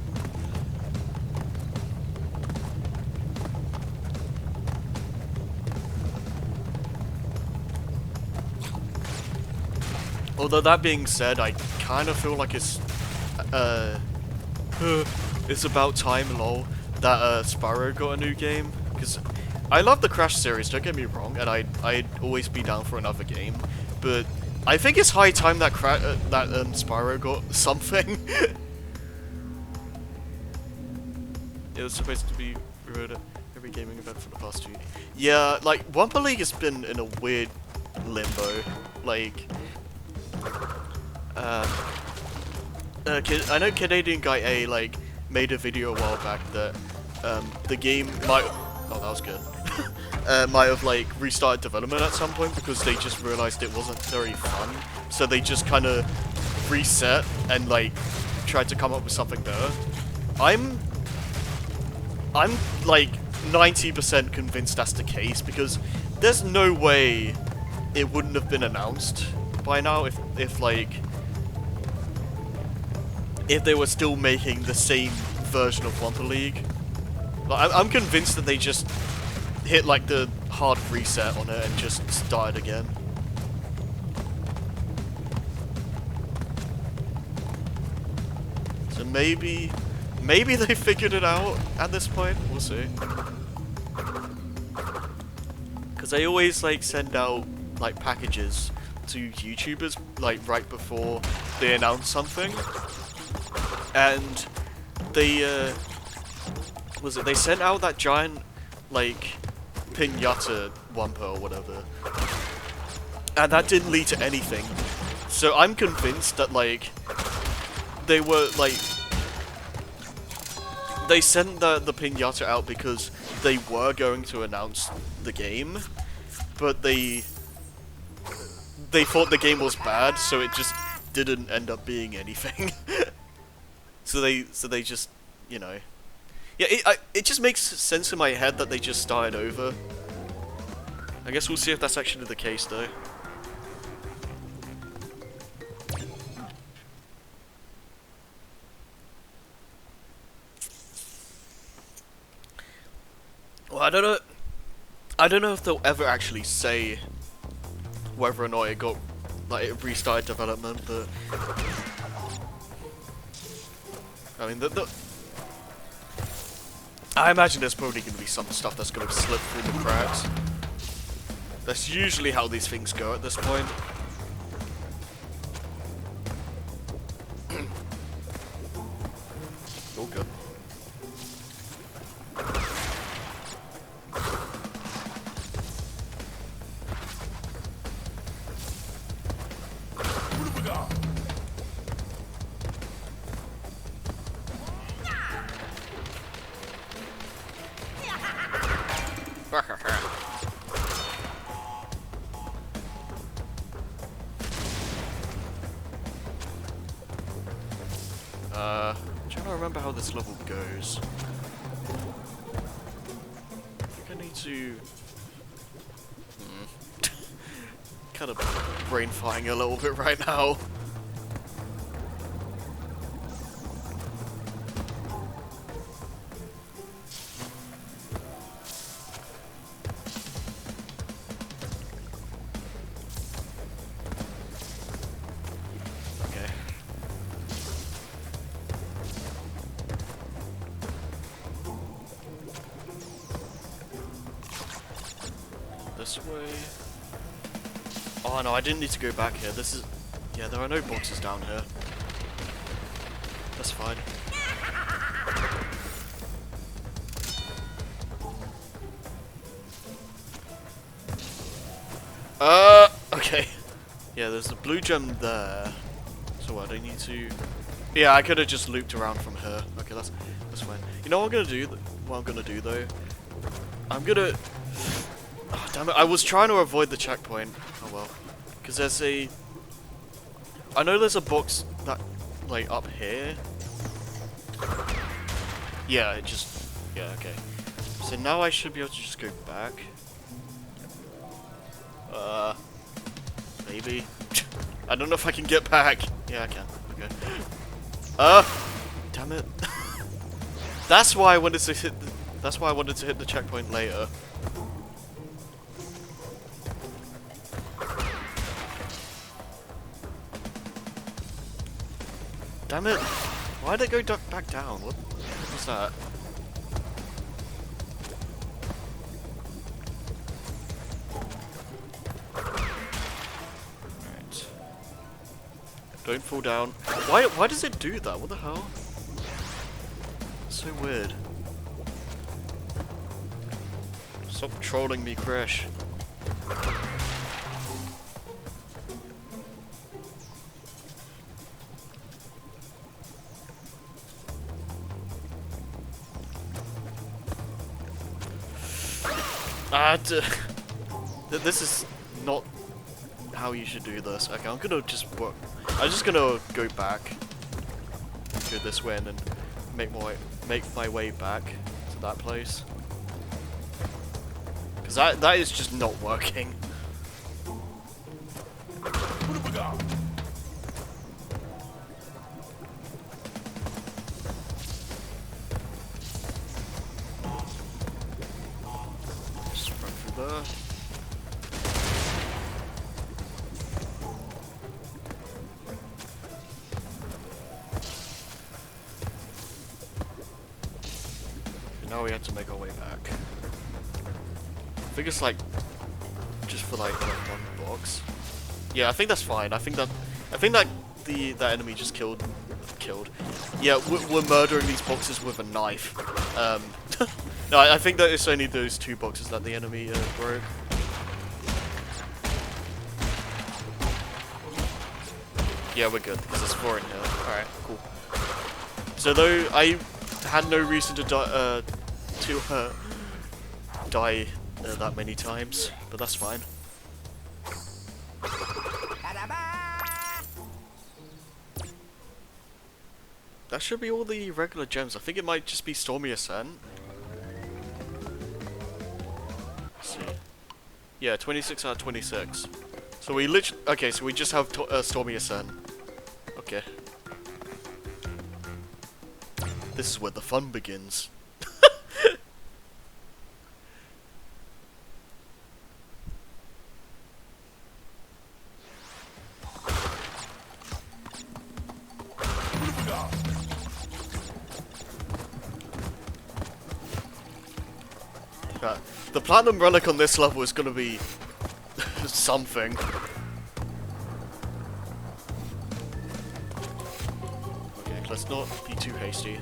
Although that being said, I kind of feel like it's about time, lol, that Spyro got a new game. Because I love the Crash series, don't get me wrong, and I'd always be down for another game. But I think it's high time that Spyro got something. It was supposed to be revealed every gaming event for the past 2 years. Yeah, like, Wumpa League has been in a weird limbo. Like, I know Canadian Guy A, like, made a video a while back that, the game might... Oh, that was good. Might have, like, restarted development at some point because they just realized it wasn't very fun. So they just kind of reset and, like, tried to come up with something better. I'm like 90% convinced that's the case because there's no way it wouldn't have been announced by now if they were still making the same version of Wumpa League. Like, I'm convinced that they just hit like the hard reset on it and just started again. So maybe they figured it out at this point. We'll see. Because they always like send out like packages to YouTubers like right before they announce something, and they they sent out that giant like pinata Wumpa or whatever, and that didn't lead to anything. So I'm convinced that like they were like they sent the pinata out because they were going to announce the game, but they thought the game was bad, so it just didn't end up being anything. so they just, you know, yeah, it just makes sense in my head that they just started over. I guess we'll see if that's actually the case though. Well, I don't know if they'll ever actually say whether or not it got, like, it restarted development, but I mean, I imagine there's probably going to be some stuff that's going to slip through the cracks. That's usually how these things go at this point. Oh, good. Trying to remember how this level goes. I think I need to... kind of brain farting a little bit right now. This way. Oh no, I didn't need to go back here. This is... Yeah, there are no boxes down here. That's fine. Okay. Yeah, there's a blue gem there. So what, I need to... Yeah, I could have just looped around from here. Okay, that's fine. You know what I'm gonna do? What I'm gonna do though? I'm gonna... Oh, damn it, I was trying to avoid the checkpoint. Oh well. Because there's a... I know there's a box that, like, up here. Yeah, it just... Yeah, okay. So now I should be able to just go back. Maybe. I don't know if I can get back. Yeah, I can. Okay. Damn it. That's why I wanted to hit the... That's why I wanted to hit the checkpoint later. Damn it! Why did it go back down? What was that? Right. Don't fall down. Why does it do that? What the hell? So weird. Stop trolling me, Crash. This is not how you should do this. Okay, I'm gonna just work. I'm just gonna go back. Go this way and then make my way back to that place. Cause that is just not working. Just run through there. Now we have to make our way back. I think it's like just for like one box. Yeah, I think that's fine. I think that that enemy just killed. Yeah, we're murdering these boxes with a knife. No, I think that it's only those two boxes that the enemy broke. Yeah, we're good because there's 4 in here. All right, cool. So though I had no reason to die that many times, but that's fine. That should be all the regular gems. I think it might just be Stormy Ascent. Let's see. Yeah, 26 out of 26. So we literally... Okay, so we just have Stormy Ascent. Okay. This is where the fun begins. The platinum relic on this level is gonna be something. Okay, let's not be too hasty.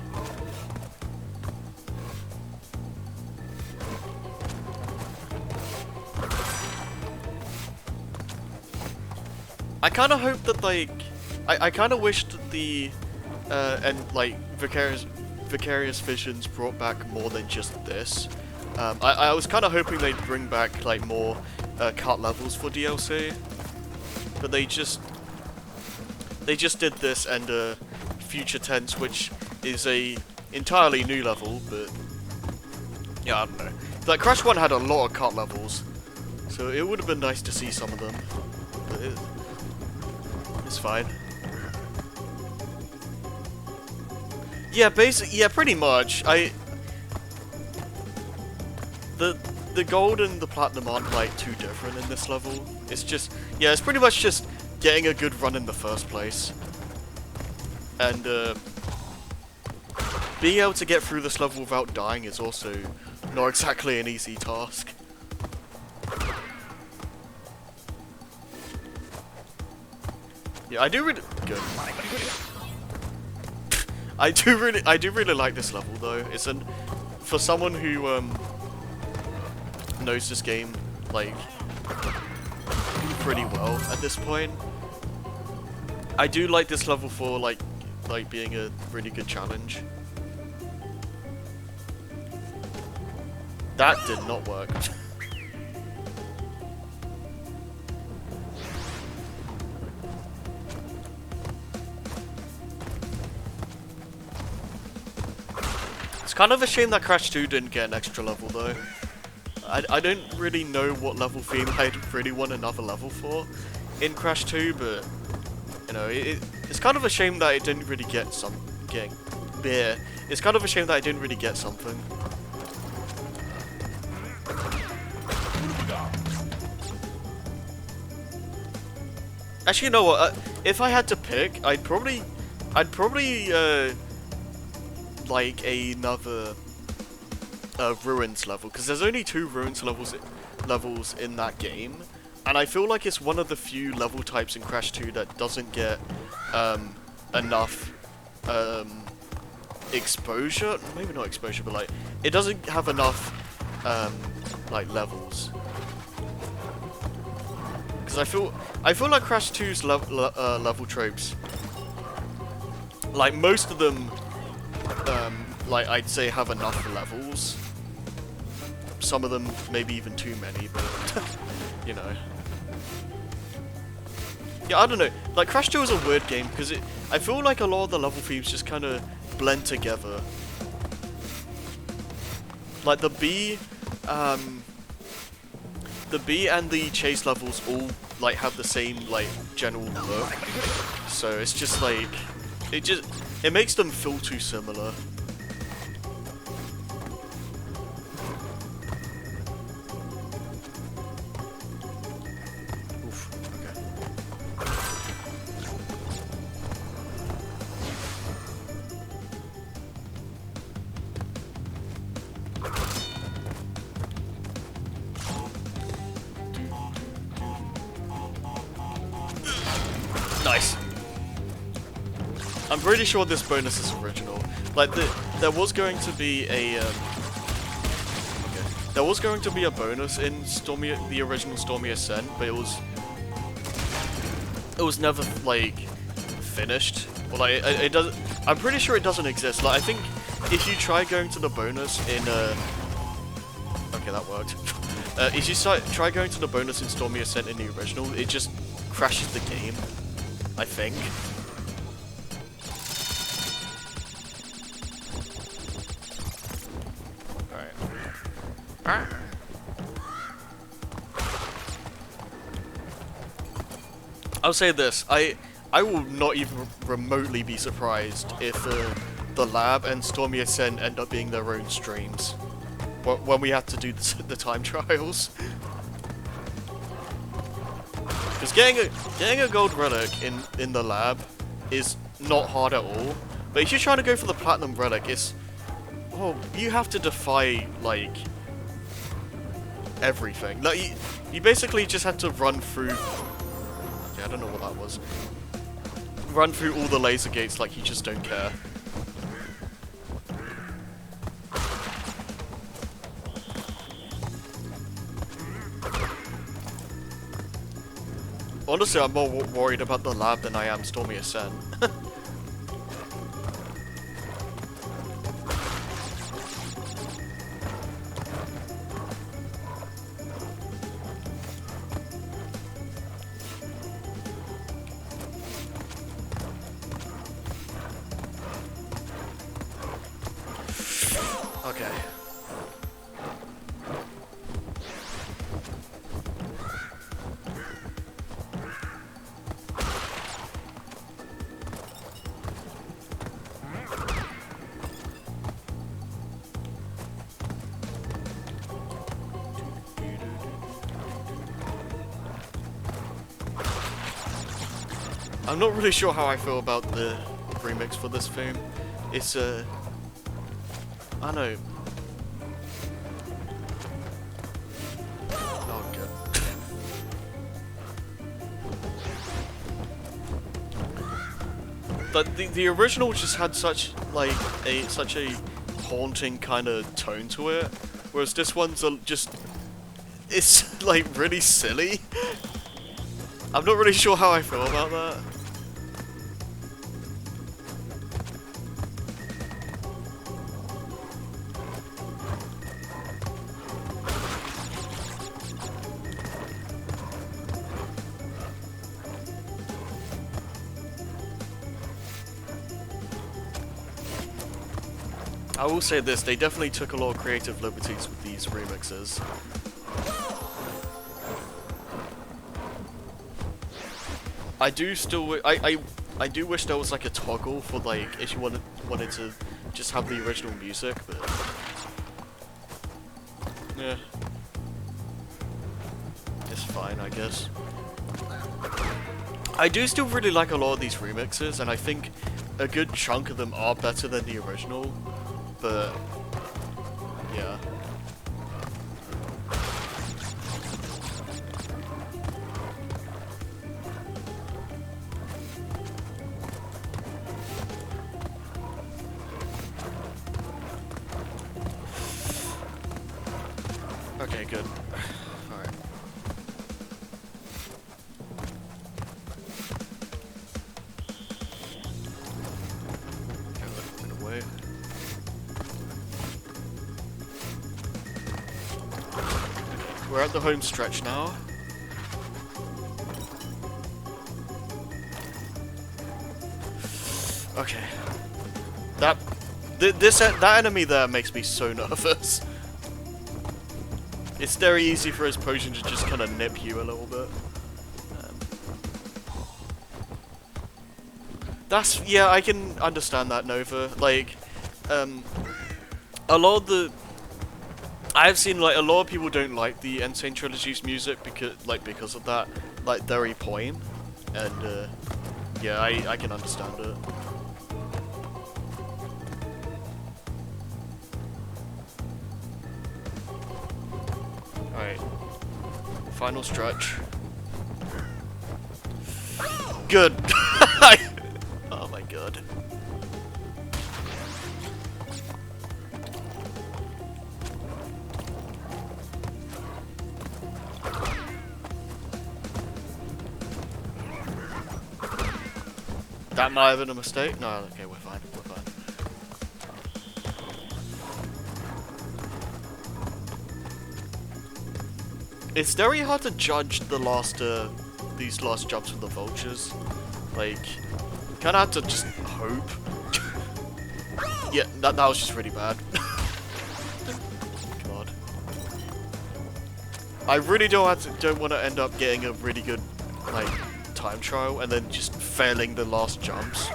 I kind of hope that like I kind of wish that the and like Vicarious Visions brought back more than just this. I was kind of hoping they'd bring back like more cut levels for DLC, but they just did this and Future Tense, which is a entirely new level. But yeah, I don't know. Like Crash 1 had a lot of cut levels, so it would have been nice to see some of them. But it's fine. Yeah, pretty much. The gold and the platinum aren't like too different in this level. It's just, yeah, it's pretty much just getting a good run in the first place. And being able to get through this level without dying is also not exactly an easy task. Yeah, I do really good. I do really like this level though. It's for someone who knows this game like pretty well at this point. I do like this level for like being a really good challenge. That did not work. It's kind of a shame that Crash 2 didn't get an extra level though. I don't really know what level theme I'd really want another level for in Crash 2, but you know, it's kind of a shame that it didn't really get It's kind of a shame that I didn't really get something. Actually, you know what? If I had to pick, I'd probably like another Ruins level, because there's only 2 Ruins levels in that game, and I feel like it's one of the few level types in Crash 2 that doesn't get enough exposure. Maybe not exposure, but like it doesn't have enough like levels. Because I feel like Crash 2's level tropes, like most of them, like I'd say have enough levels. Some of them maybe even too many, but you know. Yeah, I don't know. Like Crash 2 is a weird game because I feel like a lot of the level themes just kind of blend together. Like the B and the chase levels all like have the same like general look. So it's just like it makes them feel too similar. Nice. I'm pretty sure this bonus is original. Like there was going to be a there was going to be a bonus in the original Stormy Ascent, but it was never like finished. Or like it doesn't. I'm pretty sure it doesn't exist. Like I think if you try going to the bonus in okay, that worked. If you try going to the bonus in Stormy Ascent in the original, it just crashes the game. I think. Alright. I'll say this, I will not even remotely be surprised if the lab and Stormy Ascent end up being their own streams when we have to do the time trials. Because getting a gold relic in the lab is not hard at all. But if you're trying to go for the platinum relic, you have to defy like everything. Like you basically just have to run through. Yeah, I don't know what that was. Run through all the laser gates like you just don't care. Honestly, I'm more worried about the lab than I am Stormy Ascent. Okay. I'm not really sure how I feel about the remix for this theme. It's I don't know. Oh god. But the original just had such a haunting kind of tone to it, whereas this one's it's like really silly. I'm not really sure how I feel about that. I will say this, they definitely took a lot of creative liberties with these remixes. I do still, I do wish there was like a toggle for like if you wanted to just have the original music, but yeah, it's fine, I guess. I do still really like a lot of these remixes, and I think a good chunk of them are better than the original, but yeah. good. Alright. Okay, I'm gonna wait. We're at the home stretch now. Okay. That enemy there makes me so nervous. It's very easy for his potion to just kind of nip you a little bit. Yeah, I can understand that, Nova. Like, a lot of the... I've seen, like, a lot of people don't like the N-Sane Trilogy's music because of that, like, very point. And, yeah, I can understand it. Alright. Final stretch. Good! Oh my god. That might have been a mistake. No, okay, we're fine. We're fine. It's very hard to judge the these last jumps with the vultures. Like, kind of have to just hope. Yeah, that was just really bad. God. I really don't want to end up getting a really good, like, time trial and then just failing the last jumps.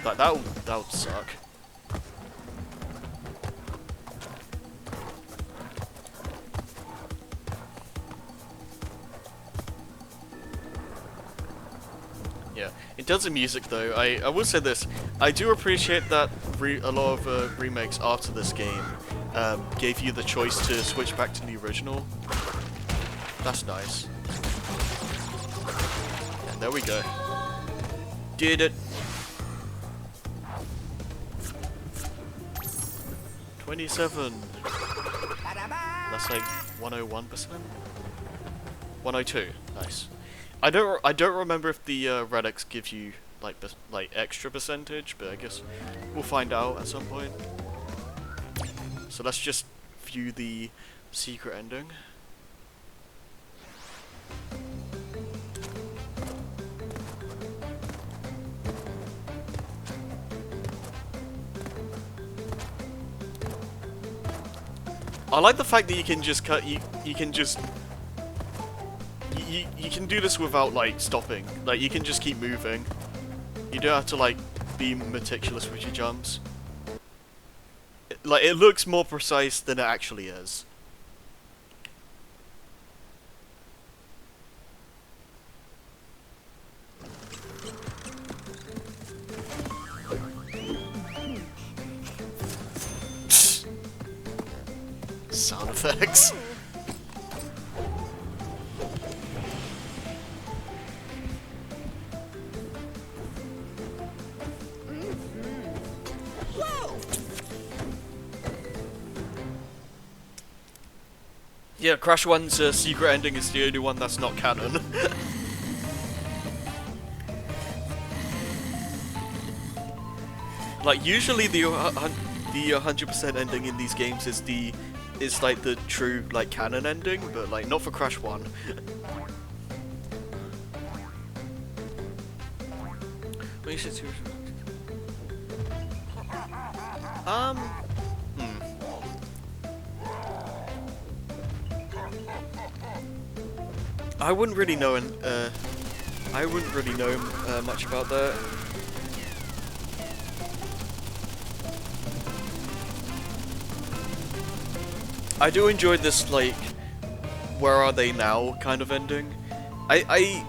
Like, that would suck. Yeah, in terms of music though, I will say this, I do appreciate that a lot of remakes after this game gave you the choice to switch back to the original. That's nice. And there we go. Did it. 27. That's like 101%? 102. Nice. I don't remember if the relics give you like extra percentage, but I guess we'll find out at some point. So let's just view the secret ending. I like the fact that you can just you can just you can do this without like stopping. Like you can just keep moving. You don't have to like be meticulous with your jumps. Like it looks more precise than it actually is. Sound effects. Yeah, Crash 1's secret ending is the only one that's not canon. Like usually the 100% ending in these games is like the true like canon ending, but like not for Crash 1. When you said I wouldn't really know much about that. I do enjoy this like where are they now kind of ending. I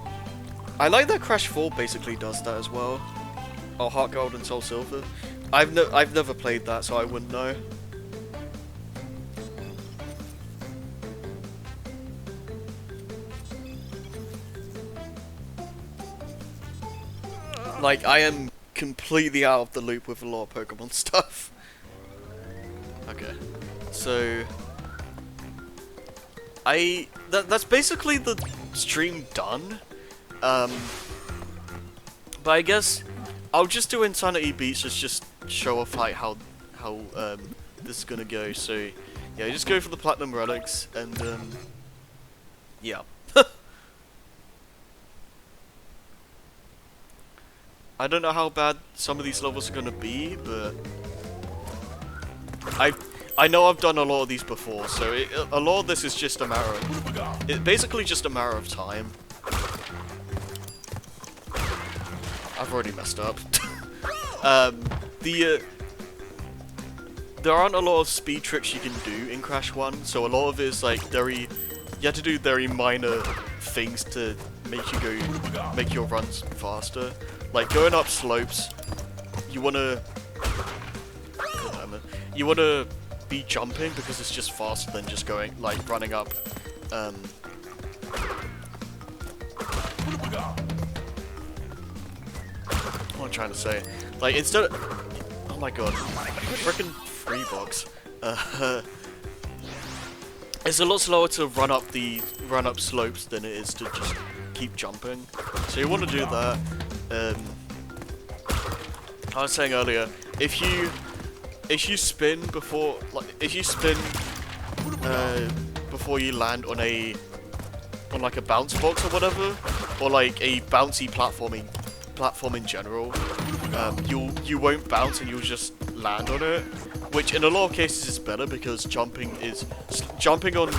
like that Crash 4 basically does that as well. Or Heart Gold and Soul Silver. I've never played that, so I wouldn't know. Like I am completely out of the loop with a lot of Pokemon stuff. Okay, so That's basically the stream done. But I guess I'll just do Insanity Beats, just show off like how this is gonna go. So yeah, just go for the Platinum Relics and yeah. I don't know how bad some of these levels are gonna be, but I know I've done a lot of these before, so a lot of this is just a matter of... It's basically just a matter of time. I've already messed up. There aren't a lot of speed tricks you can do in Crash 1, so a lot of it is like you have to do very minor things to make your runs faster. Like going up slopes, you wanna be jumping because it's just faster than just running up. What am I trying to say? Like instead of, oh my god, frickin' free box. It's a lot slower to run up slopes than it is to just keep jumping. So you want to do that. I was saying earlier, if you spin before before you land on like a bounce box or whatever, or like a bouncy platform in general, you won't bounce and you'll just land on it, which in a lot of cases is better because jumping on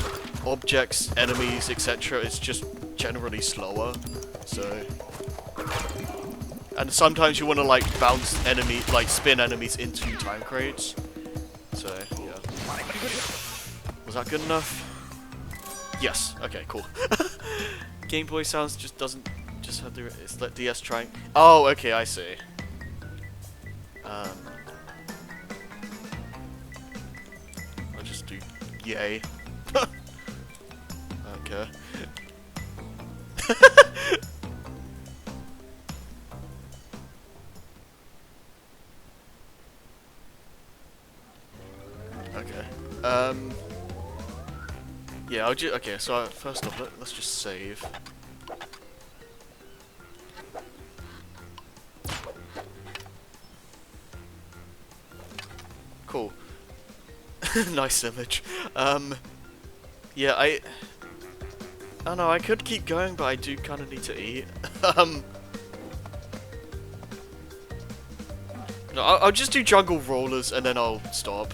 objects, enemies, etc. is just generally slower. So, and sometimes you want to like spin enemies into time crates. So yeah, was that good enough? Yes. Okay. Cool. Game Boy sounds just have the DS trying. Oh, okay. I see. I'll just do yay. Okay. Okay. Yeah, okay, so first off, let's just save. Cool. Nice image. Yeah, I don't know, I could keep going, but I do kind of need to eat. No, I'll just do jungle rollers and then I'll stop.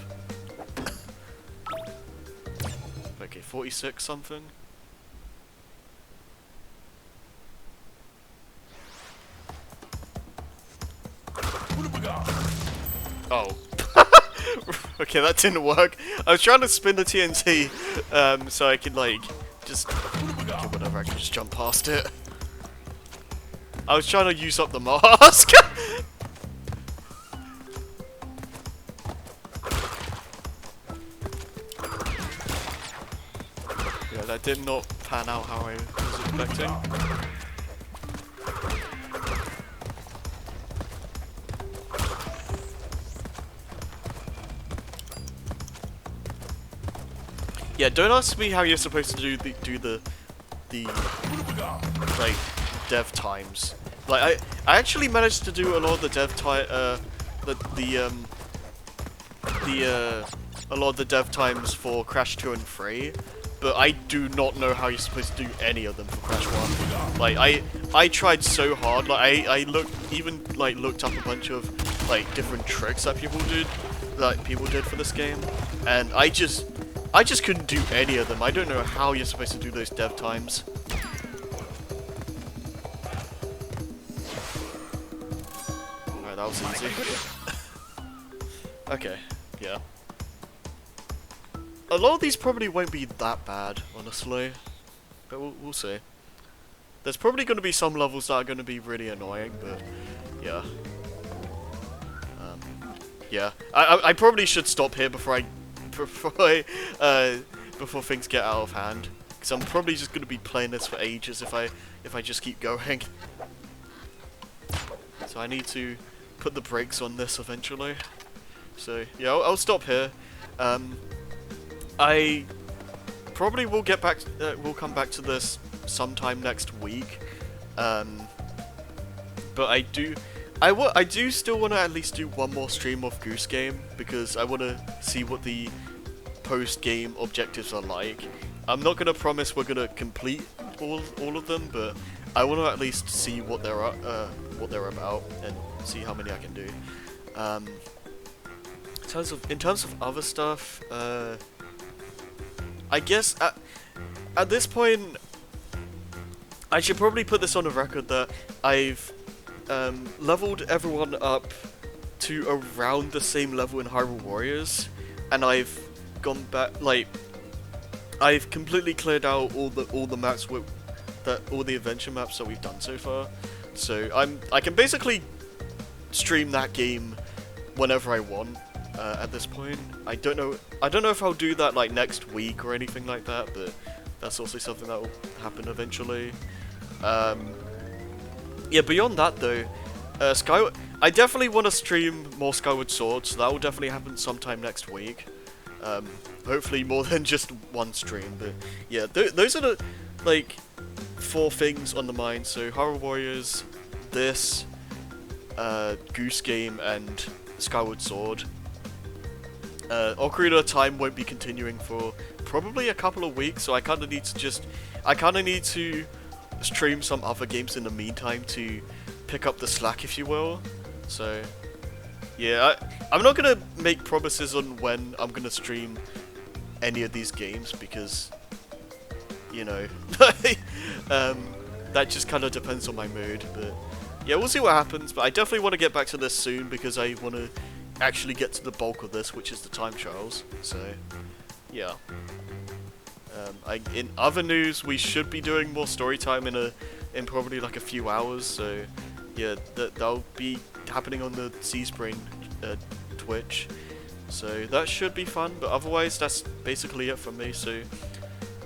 Okay, 46 something. Oh. Okay, that didn't work. I was trying to spin the TNT, so I could like just okay, whatever. I can just jump past it. I was trying to use up the mask. Yeah, that did not pan out how I was expecting. Yeah, don't ask me how you're supposed to do the like dev times. Like I actually managed to do a lot of the dev a lot of the dev times for Crash 2 and 3, but I do not know how you're supposed to do any of them for Crash 1. Like I tried so hard. Like I looked up a bunch of like different tricks that people did for this game, and I just couldn't do any of them. I don't know how you're supposed to do those dev times. Alright, that was easy. Okay, yeah. A lot of these probably won't be that bad, honestly. But we'll see. There's probably going to be some levels that are going to be really annoying, but yeah. Yeah. I probably should stop here before things get out of hand, because I'm probably just going to be playing this for ages if I just keep going. So I need to put the brakes on this eventually. So yeah, I'll stop here. probably will get back. We'll come back to this sometime next week. But I do still want to at least do one more stream of Goose Game because I want to see what the post-game objectives are like. I'm not gonna promise we're gonna complete all of them, but I want to at least see what they're about and see how many I can do. In terms of other stuff, I guess at this point, I should probably put this on the record that I've leveled everyone up to around the same level in Hyrule Warriors, and I've gone back, like, I've completely cleared out all the maps all the adventure maps that we've done so far. So I can basically stream that game whenever I want at this point. I don't know if I'll do that like next week or anything like that, but that's also something that will happen eventually. Yeah, beyond that though, I definitely want to stream more Skyward Sword, so that will definitely happen sometime next week. Hopefully more than just one stream, but yeah, those are the, like, 4 things on the mind. So Hyrule Warriors, this, Goose Game, and Skyward Sword. Ocarina of Time won't be continuing for probably a couple of weeks, so I kind of need to stream some other games in the meantime to pick up the slack, if you will. So yeah, I'm not gonna make promises on when I'm gonna stream any of these games because, you know, that just kind of depends on my mood. But yeah, we'll see what happens. But I definitely want to get back to this soon because I want to actually get to the bulk of this, which is the time trials. So yeah. In other news, we should be doing more story time in probably like a few hours. So yeah, that'll be happening on the Seaspring Twitch. So that should be fun. But otherwise, that's basically it from me. So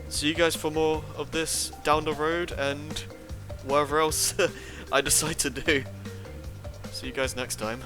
see you guys for more of this down the road and whatever else I decide to do. See you guys next time.